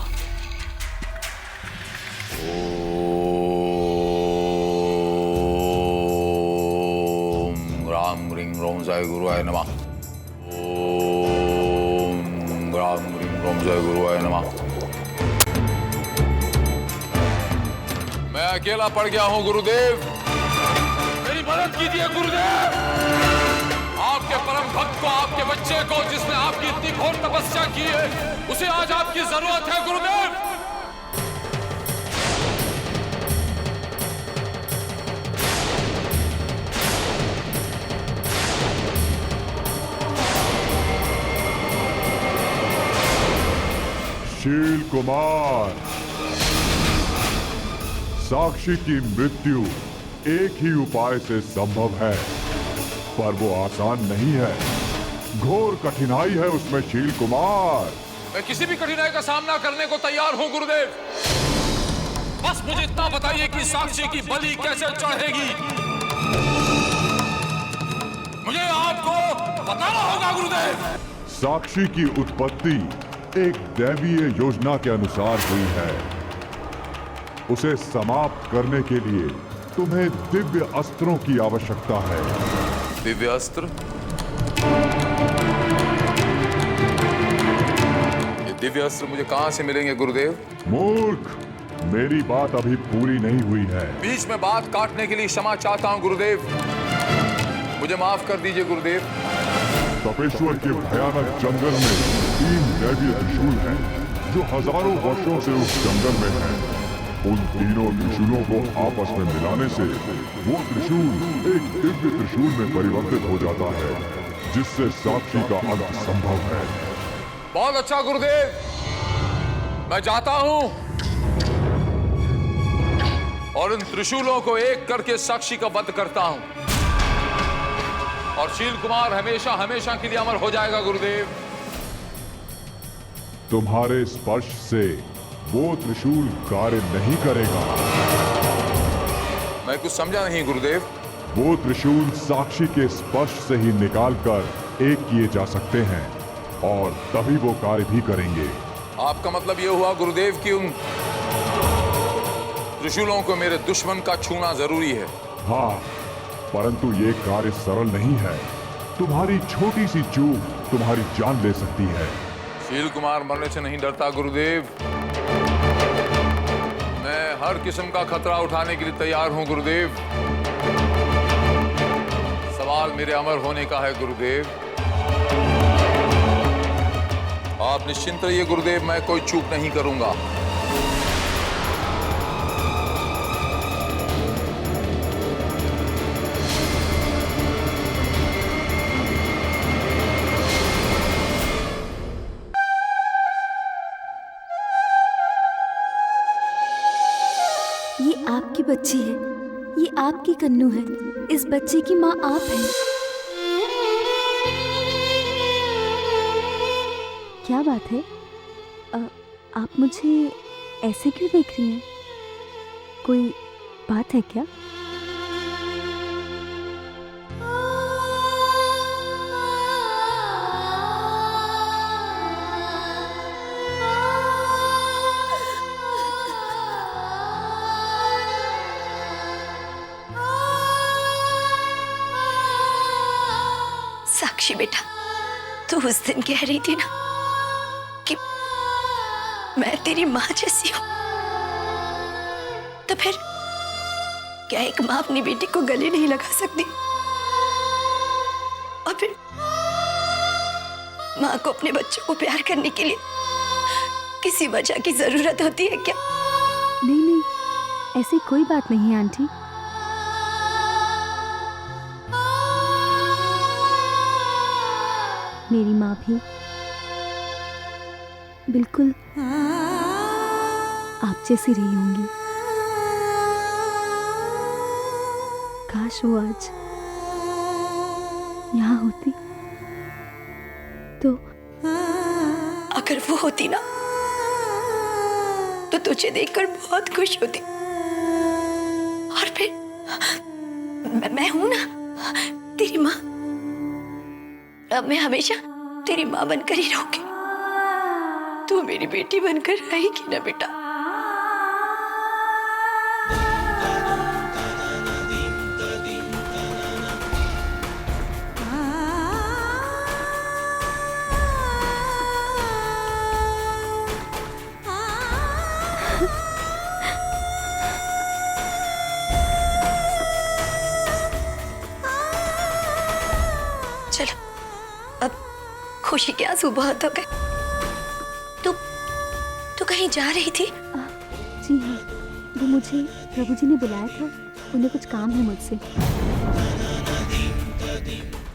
ओम ग्राम ग्रीं ग्रोम जय गुरुवाय नमः। ग्राम ग्रीं ग्रोम जय गुरुवाय नमः। मैं अकेला पड़ गया हूं गुरुदेव, मेरी मदद कीजिए गुरुदेव। आपके परम भक्त को, आपके बच्चे को, जिसने आपकी इतनी घोर तपस्या की है, उसे आज आपकी जरूरत है गुरुदेव। शील कुमार, साक्षी की मृत्यु एक ही उपाय से संभव है, पर वो आसान नहीं है। घोर कठिनाई है उसमें शील कुमार। मैं किसी भी कठिनाई का सामना करने को तैयार हूं गुरुदेव। बस मुझे इतना बताइए कि साक्षी की बलि कैसे चढ़ेगी, मुझे आपको बताना होगा गुरुदेव। साक्षी की उत्पत्ति एक दैवीय योजना के अनुसार हुई है। उसे समाप्त करने के लिए तुम्हें दिव्य अस्त्रों की आवश्यकता है। दिव्य अस्त्र? ये दिव्य अस्त्र मुझे कहां से मिलेंगे गुरुदेव? मूर्ख, मेरी बात अभी पूरी नहीं हुई है। बीच में बात काटने के लिए क्षमा चाहता हूं गुरुदेव, मुझे माफ कर दीजिए गुरुदेव। तपेश्वर के भयानक जंगल में 3 दैवीय त्रिशूल हैं, जो हजारों वर्षों से उस जंगल में हैं। उन तीनों त्रिशूलों को आपस में मिलाने से वो त्रिशूल एक दिव्य त्रिशूल में परिवर्तित हो जाता है, जिससे साक्षी का अंत संभव है। बहुत अच्छा गुरुदेव, मैं जाता हूं और इन त्रिशूलों को एक करके साक्षी का वध करता हूं, और शील कुमार हमेशा हमेशा के लिए अमर हो जाएगा गुरुदेव। तुम्हारे स्पर्श से वो त्रिशूल कार्य नहीं करेगा। मैं कुछ समझा नहीं गुरुदेव। वो त्रिशूल साक्षी के स्पर्श से ही निकालकर एक किए जा सकते हैं, और तभी वो कार्य भी करेंगे। आपका मतलब ये हुआ गुरुदेव कि उन त्रिशूलों को मेरे दुश्मन का छूना जरूरी है? हाँ, परंतु ये कार्य सरल नहीं है। तुम्हारी छोटी सी चूक तुम्हारी जान ले सकती है। शील कुमार मरने से नहीं डरता गुरुदेव, मैं हर किस्म का खतरा उठाने के लिए तैयार हूं गुरुदेव। सवाल मेरे अमर होने का है गुरुदेव। आप निश्चिंत रहिए गुरुदेव, मैं कोई चूक नहीं करूंगा। आपकी बच्ची है, ये आपकी कन्नू है, इस बच्चे की माँ आप हैं। क्या बात है? आप मुझे ऐसे क्यों देख रही हैं? कोई बात है क्या? साक्षी बेटा, तू उस दिन कह रही थी ना कि मैं तेरी माँ जैसी हूं, तो फिर क्या एक माँ अपनी बेटी को गले नहीं लगा सकती? और फिर माँ को अपने बच्चों को प्यार करने के लिए किसी वजह की जरूरत होती है क्या? नहीं नहीं, ऐसी कोई बात नहीं है आंटी। मेरी माँ भी बिल्कुल आप जैसी रही होंगी। काश वो आज यहाँ होती। तो अगर वो होती ना, तो तुझे देखकर बहुत खुश होती। और फिर मैं हूं ना तेरी माँ। अब मैं हमेशा तेरी माँ बनकर ही रहूंगी। तू मेरी बेटी बनकर रहेगी ना बेटा? चलो, अब खुशी के आंसू बहुत हो गए। तू कहीं जा रही थी? जी हाँ, वो मुझे प्रभु जी ने बुलाया था, उन्हें कुछ काम है मुझसे।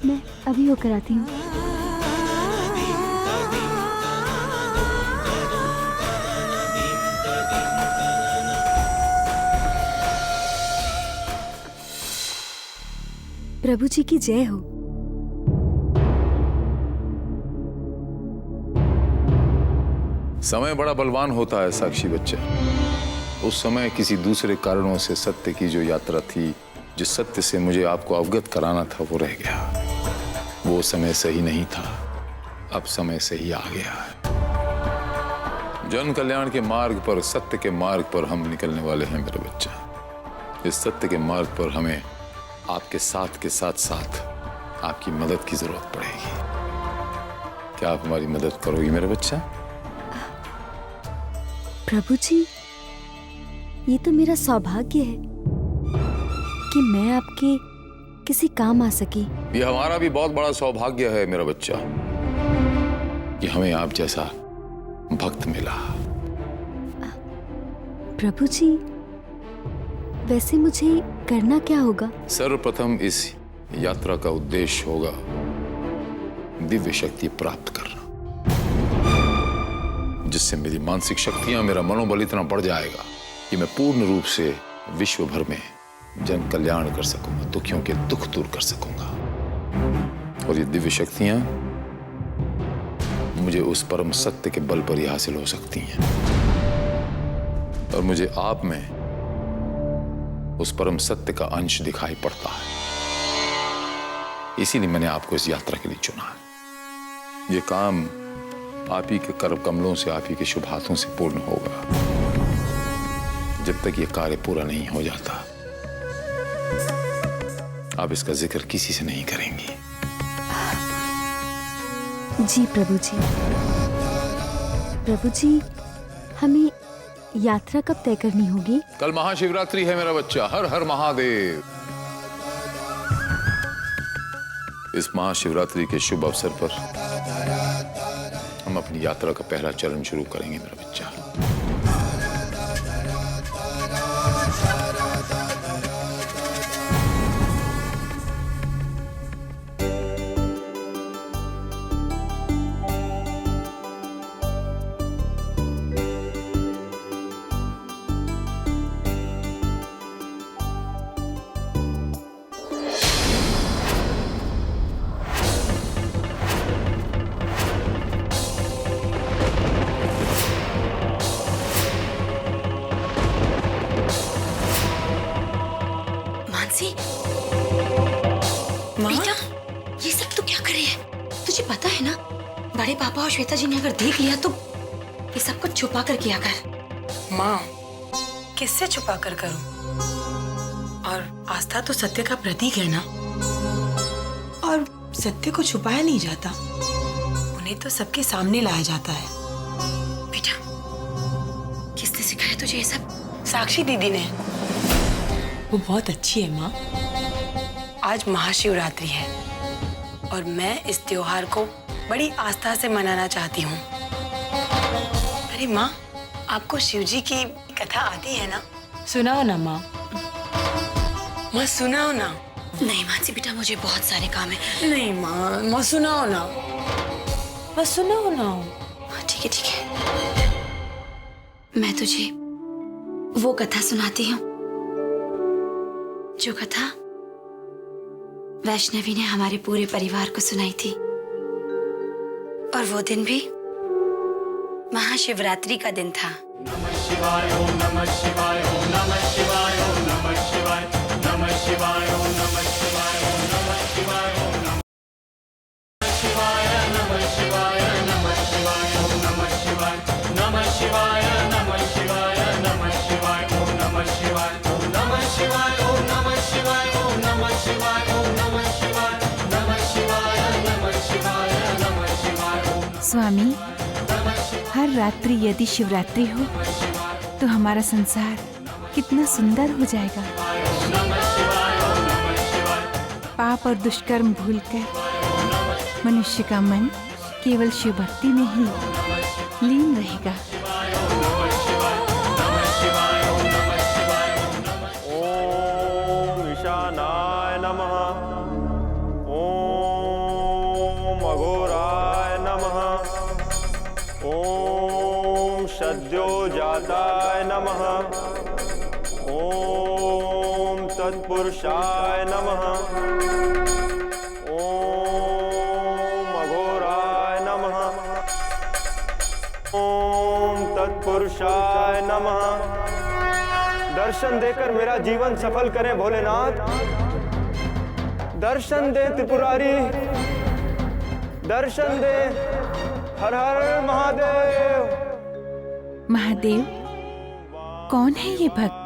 मैं अभी होकर आती हूँ। प्रभु जी की जय हो। समय बड़ा बलवान होता है साक्षी बच्चे। उस समय किसी दूसरे कारणों से सत्य की जो यात्रा थी, जिस सत्य से मुझे आपको अवगत कराना था, वो रह गया। वो समय सही नहीं था, अब समय सही आ गया है। जन कल्याण के मार्ग पर, सत्य के मार्ग पर हम निकलने वाले हैं मेरा बच्चा। इस सत्य के मार्ग पर हमें आपके साथ के साथ साथ आपकी मदद की जरूरत पड़ेगी। क्या आप हमारी मदद करोगी मेरा बच्चा? प्रभु जी, ये तो मेरा सौभाग्य है कि मैं आपके किसी काम आ सकी। ये हमारा भी बहुत बड़ा सौभाग्य है मेरा बच्चा कि हमें आप जैसा भक्त मिला। प्रभु जी, वैसे मुझे करना क्या होगा? सर्वप्रथम इस यात्रा का उद्देश्य होगा दिव्य शक्ति प्राप्त करना, जिससे मेरी मानसिक शक्तियां, मेरा मनोबल इतना बढ़ जाएगा कि मैं पूर्ण रूप से विश्व भर में जन कल्याण कर सकूंगा, दुखियों के दुख दूर कर सकूंगा। और ये दिव्य शक्तियां मुझे उस परम सत्य के बल पर ही हासिल हो सकती हैं। और मुझे आप में उस परम सत्य का अंश दिखाई पड़ता है। इसीलिए मैंने आपको इस यात्रा के लिए चुना है। ये काम आप ही के कर कमलों से, आप ही के शुभ हाथों से पूर्ण होगा। जब तक ये कार्य पूरा नहीं हो जाता, आप इसका जिक्र किसी से नहीं करेंगी। जी प्रभु जी। प्रभु जी, हमें यात्रा कब तय करनी होगी? कल महाशिवरात्रि है मेरा बच्चा। हर हर महादेव। इस महाशिवरात्रि के शुभ अवसर पर हम अपनी यात्रा का पहला चरण शुरू करेंगे मेरा बच्चा। पापा और श्वेता जी ने अगर देख लिया तो ये सब कुछ छुपा कर किया कर। माँ, किससे छुपा कर करूं? और आस्था तो सत्य का प्रतीक है ना, और सत्य को छुपाया नहीं जाता, उन्हें तो सबके सामने लाया जाता है। बेटा, किसने सिखाया तुझे ये सब? साक्षी दीदी ने। वो बहुत अच्छी है माँ। आज महाशिवरात्रि है और मैं इस त्योहार को बड़ी आस्था से मनाना चाहती हूँ। अरे माँ, आपको शिवजी की कथा आती है ना? सुनाओ ना माँ। माँ सुनाओ ना। नहीं मानसी बेटा, मुझे बहुत सारे काम है। नहीं माँ, माँ सुनाओ ना। माँ सुनाओ ना। ठीक है, मैं तुझे वो कथा सुनाती हूँ जो कथा वैष्णवी ने हमारे पूरे परिवार को सुनाई थी। और वो दिन भी महाशिवरात्रि का दिन था। नमः शिवाय ओम नमः शिवाय ओम नमः शिवाय ओम नमः शिवाय नमः शिवाय ओम नमः शिवाय ओम नमः शिवाय ओम नमः शिवाय नमः शिवाय नमः शिवाय ओम नमः शिवाय नमः शिवाय नमः शिवाय नमः शिवाय ओम नमः शिवाय ओम नमः शिवाय ओम नमः शिवाय ओम नमः शिवाय ओम नमः शिवाय नमः शिवाय नमः शिवाय नमः शिवाय। स्वामी, हर रात्रि यदि शिवरात्रि हो तो हमारा संसार कितना सुंदर हो जाएगा। पाप और दुष्कर्म भूलकर मनुष्य का मन केवल शिव भक्ति में ही लीन रहेगा। ओम ईशानाय नमः। ओम अघोराय नमः। ओम सद्यो जाताय नमः। ओम तत्पुरुषाय नमः। ओम अघोराय नमः। ओम तत्पुरुषाय नमः। दर्शन देकर मेरा जीवन सफल करें भोलेनाथ। दर्शन दे त्रिपुरारी, दर्शन दे। हर हर महादेव। महादेव, कौन है ये भक्त?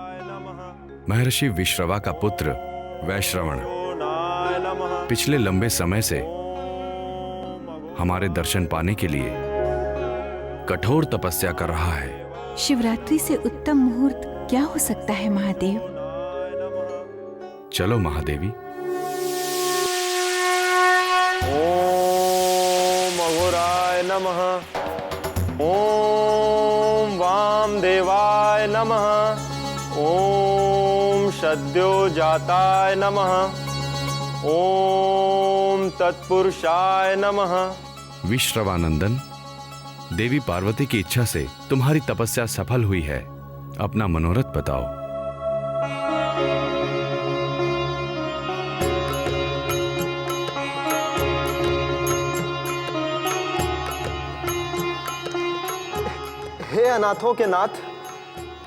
महर्षि विश्रवा का पुत्र वैश्रवण पिछले लंबे समय से हमारे दर्शन पाने के लिए कठोर तपस्या कर रहा है। शिवरात्रि से उत्तम मुहूर्त क्या हो सकता है महादेव? चलो महादेवी। ओम अघोराय नमः। ओम वामदेवाय नमः। ओम सद्यो जाताय नमः। ओम तत्पुरुषाय नमः। विश्रवानंदन, देवी पार्वती की इच्छा से तुम्हारी तपस्या सफल हुई है। अपना मनोरथ बताओ। हे अनाथों के नाथ,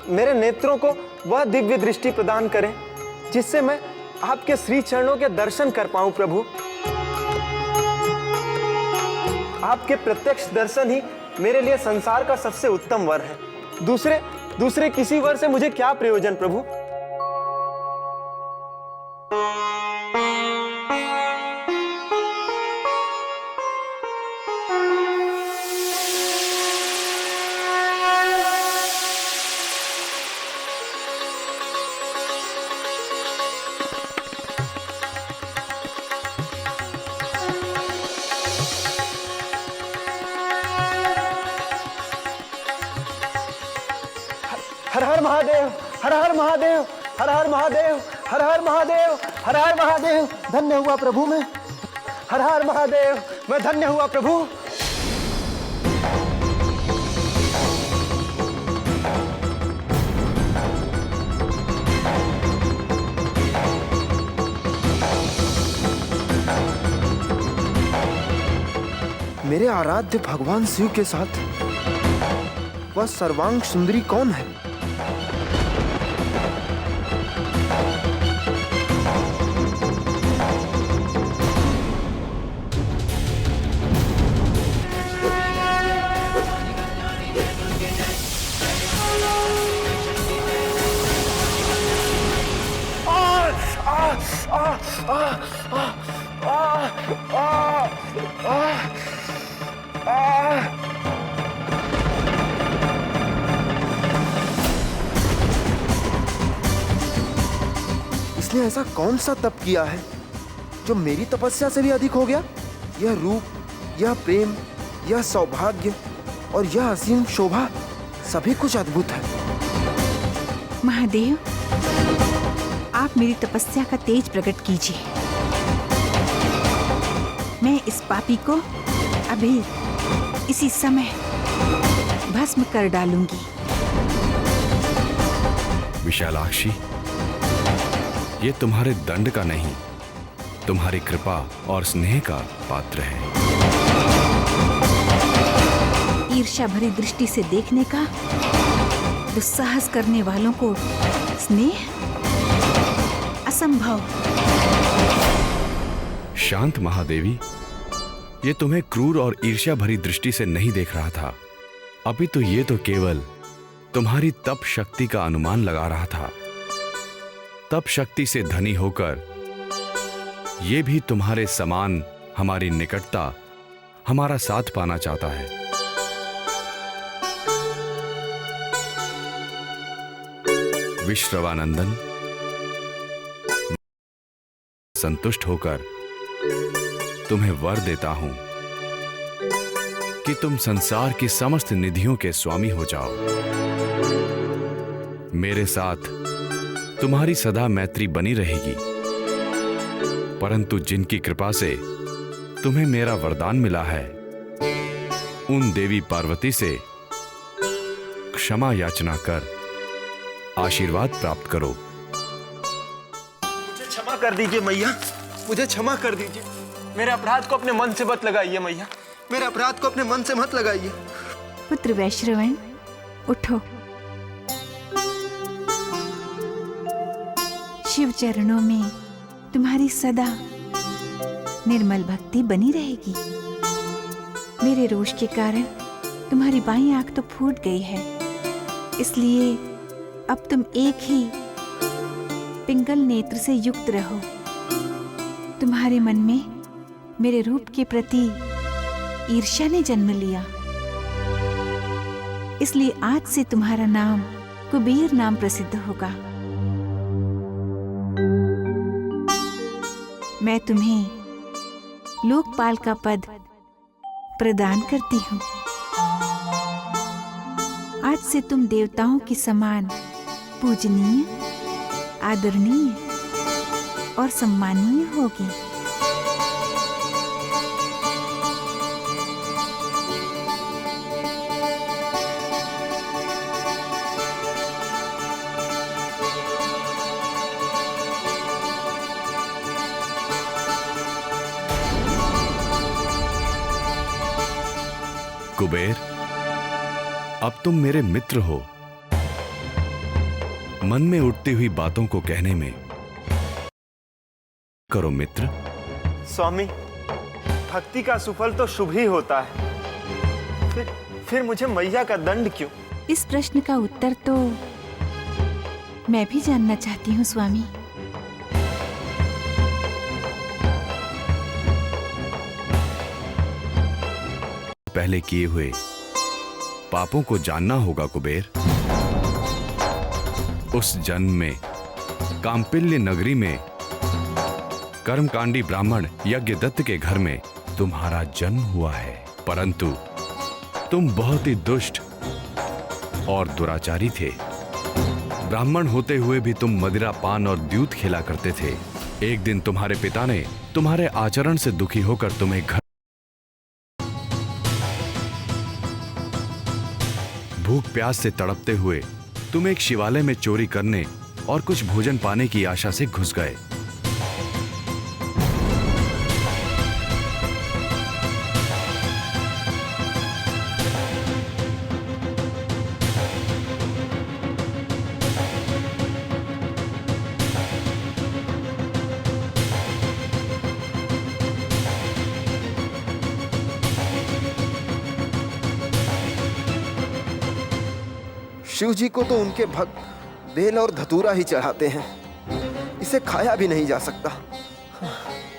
मेरे नेत्रों को वह दिव्य दृष्टि प्रदान करें जिससे मैं आपके श्री चरणों के दर्शन कर पाऊं प्रभु। आपके प्रत्यक्ष दर्शन ही मेरे लिए संसार का सबसे उत्तम वर है। दूसरे किसी वर से मुझे क्या प्रयोजन प्रभु। हर हर महादेव, हर हर महादेव, हर हर महादेव, हर हर महादेव, हर हर महादेव। धन्य हुआ प्रभु मैं। हर हर महादेव, मैं धन्य हुआ प्रभु। मेरे आराध्य भगवान शिव के साथ वह सर्वांग सुंदरी कौन है? इसने ऐसा कौन सा तप किया है जो मेरी तपस्या से भी अधिक हो गया? यह रूप, यह प्रेम, यह सौभाग्य और यह असीम शोभा, सभी कुछ अद्भुत है। महादेव, आप मेरी तपस्या का तेज प्रकट कीजिए। मैं इस पापी को अभी इसी समय भस्म कर डालूंगी। विशालाक्षी, ये तुम्हारे दंड का नहीं, तुम्हारी कृपा और स्नेह का पात्र है। ईर्ष्या भरी दृष्टि से देखने का, दुस्साहस करने वालों को स्नेह असंभव। शांत महादेवी, ये तुम्हें क्रूर और ईर्ष्या भरी दृष्टि से नहीं देख रहा था, अभी तो ये तो केवल तुम्हारी तप शक्ति का अनुमान लगा रहा था। तप शक्ति से धनी होकर ये भी तुम्हारे समान हमारी निकटता, हमारा साथ पाना चाहता है। विश्रवानंदन, संतुष्ट होकर तुम्हें वर देता हूं कि तुम संसार की समस्त निधियों के स्वामी हो जाओ। मेरे साथ तुम्हारी सदा मैत्री बनी रहेगी, परंतु जिनकी कृपा से तुम्हें मेरा वरदान मिला है, उन देवी पार्वती से क्षमा याचना कर आशीर्वाद प्राप्त करो। मुझे क्षमा कर दीजिए मैया, मुझे क्षमा कर दीजिए। मेरे अपराध को अपने मन से मत लगाइए मैया, मेरे अपराध को अपने मन से मत लगाइए। पुत्र वैश्रवण, उठो। शिव चरणों में तुम्हारी सदा निर्मल भक्ति बनी रहेगी। मेरे रोष के कारण तुम्हारी बाईं आंख तो फूट गई है, इसलिए अब तुम एक ही पिंगल नेत्र से युक्त रहो। तुम्हारे मन में मेरे रूप के प्रति ईर्ष्या ने जन्म लिया, इसलिए आज से तुम्हारा नाम कुबेर नाम प्रसिद्ध होगा। मैं तुम्हें लोकपाल का पद प्रदान करती हूँ। आज से तुम देवताओं के समान पूजनीय, आदरणीय और सम्मानीय होगी। कुबेर, अब तुम मेरे मित्र हो। मन में उठती हुई बातों को कहने में करो मित्र। स्वामी, भक्ति का सुफल तो शुभ ही होता है, फिर मुझे मैया का दंड क्यों? इस प्रश्न का उत्तर तो मैं भी जानना चाहती हूँ स्वामी। पहले किए हुए पापों को जानना होगा कुबेर। उस जन्म में कांपिल्य नगरी में कर्मकांडी ब्राह्मण यज्ञदत्त के घर में तुम्हारा जन्म हुआ है, परंतु तुम बहुत ही दुष्ट और दुराचारी थे। ब्राह्मण होते हुए भी तुम मदिरा पान और द्यूत खेला करते थे। एक दिन तुम्हारे पिता ने तुम्हारे आचरण से दुखी होकर तुम्हें घर भूख प्यास से तड़पते हुए तुम एक शिवालय में चोरी करने और कुछ भोजन पाने की आशा से घुस गए। शिव जी को तो उनके भक्त बेल और धतूरा ही चढ़ाते हैं, इसे खाया भी नहीं जा सकता।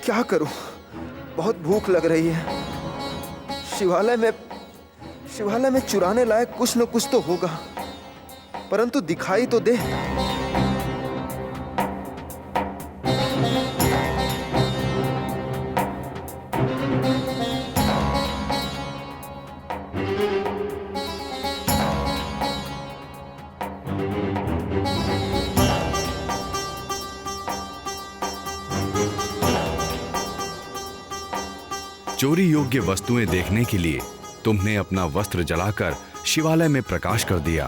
क्या करूं? बहुत भूख लग रही है। शिवालय में चुराने लायक कुछ न कुछ तो होगा, परंतु दिखाई तो दे। चोरी योग्य वस्तुएं देखने के लिए तुमने अपना वस्त्र जलाकर शिवालय में प्रकाश कर दिया।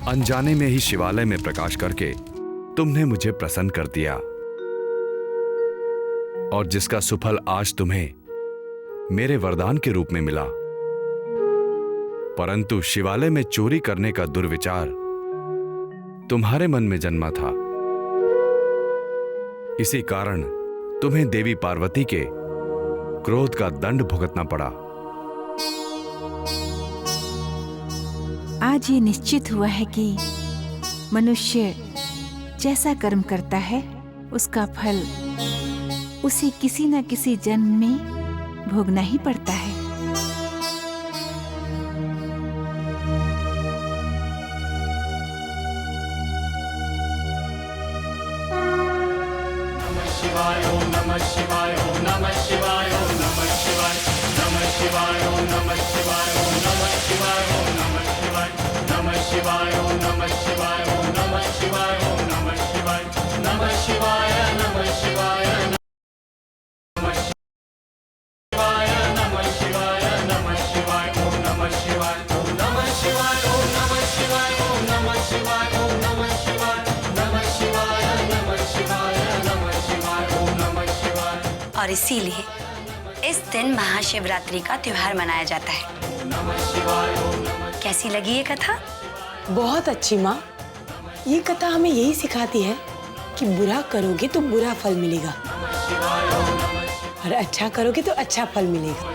अनजाने में ही शिवालय में प्रकाश करके तुमने मुझे प्रसन्न कर दिया, और जिसका सुफल आज तुम्हें मेरे वरदान के रूप में मिला। परंतु शिवालय में चोरी करने का दुर्विचार तुम्हारे मन में जन्मा था। इसी कारण तुम्हें देवी पार्वती के क्रोध का दंड भुगतना पड़ा। आज ये निश्चित हुआ है कि मनुष्य जैसा कर्म करता है उसका फल उसे किसी न किसी जन्म में भोगना ही पड़ता है। नमः शिवाय ओम नमः शिवाय ओम नमः शिवाय ओम नमः शिवाय नमः शिवाय ओम नमः शिवाय ओम नमः शिवाय ओम नमः शिवाय नमः शिवाय ओम नमः शिवाय ओम नमः शिवाय ओम नमः शिवाय नमः शिवाय नमः शिवाय नमः शिवाय नमः शिवाय नमः शिवाय ओम नमः शिवाय ओम नमः शिवाय ओम नमः शिवाय ओम नमः शिवाय ओम नमः शिवाय नमः शिवाय नमः शिवाय नमः शिवाय ओम नमः शिवाय। और इसीलिए इस दिन महाशिवरात्रि का त्योहार मनाया जाता है। कैसी लगी ये कथा? बहुत अच्छी माँ। ये कथा हमें यही सिखाती है कि बुरा करोगे तो बुरा फल मिलेगा और अच्छा करोगे तो अच्छा फल मिलेगा।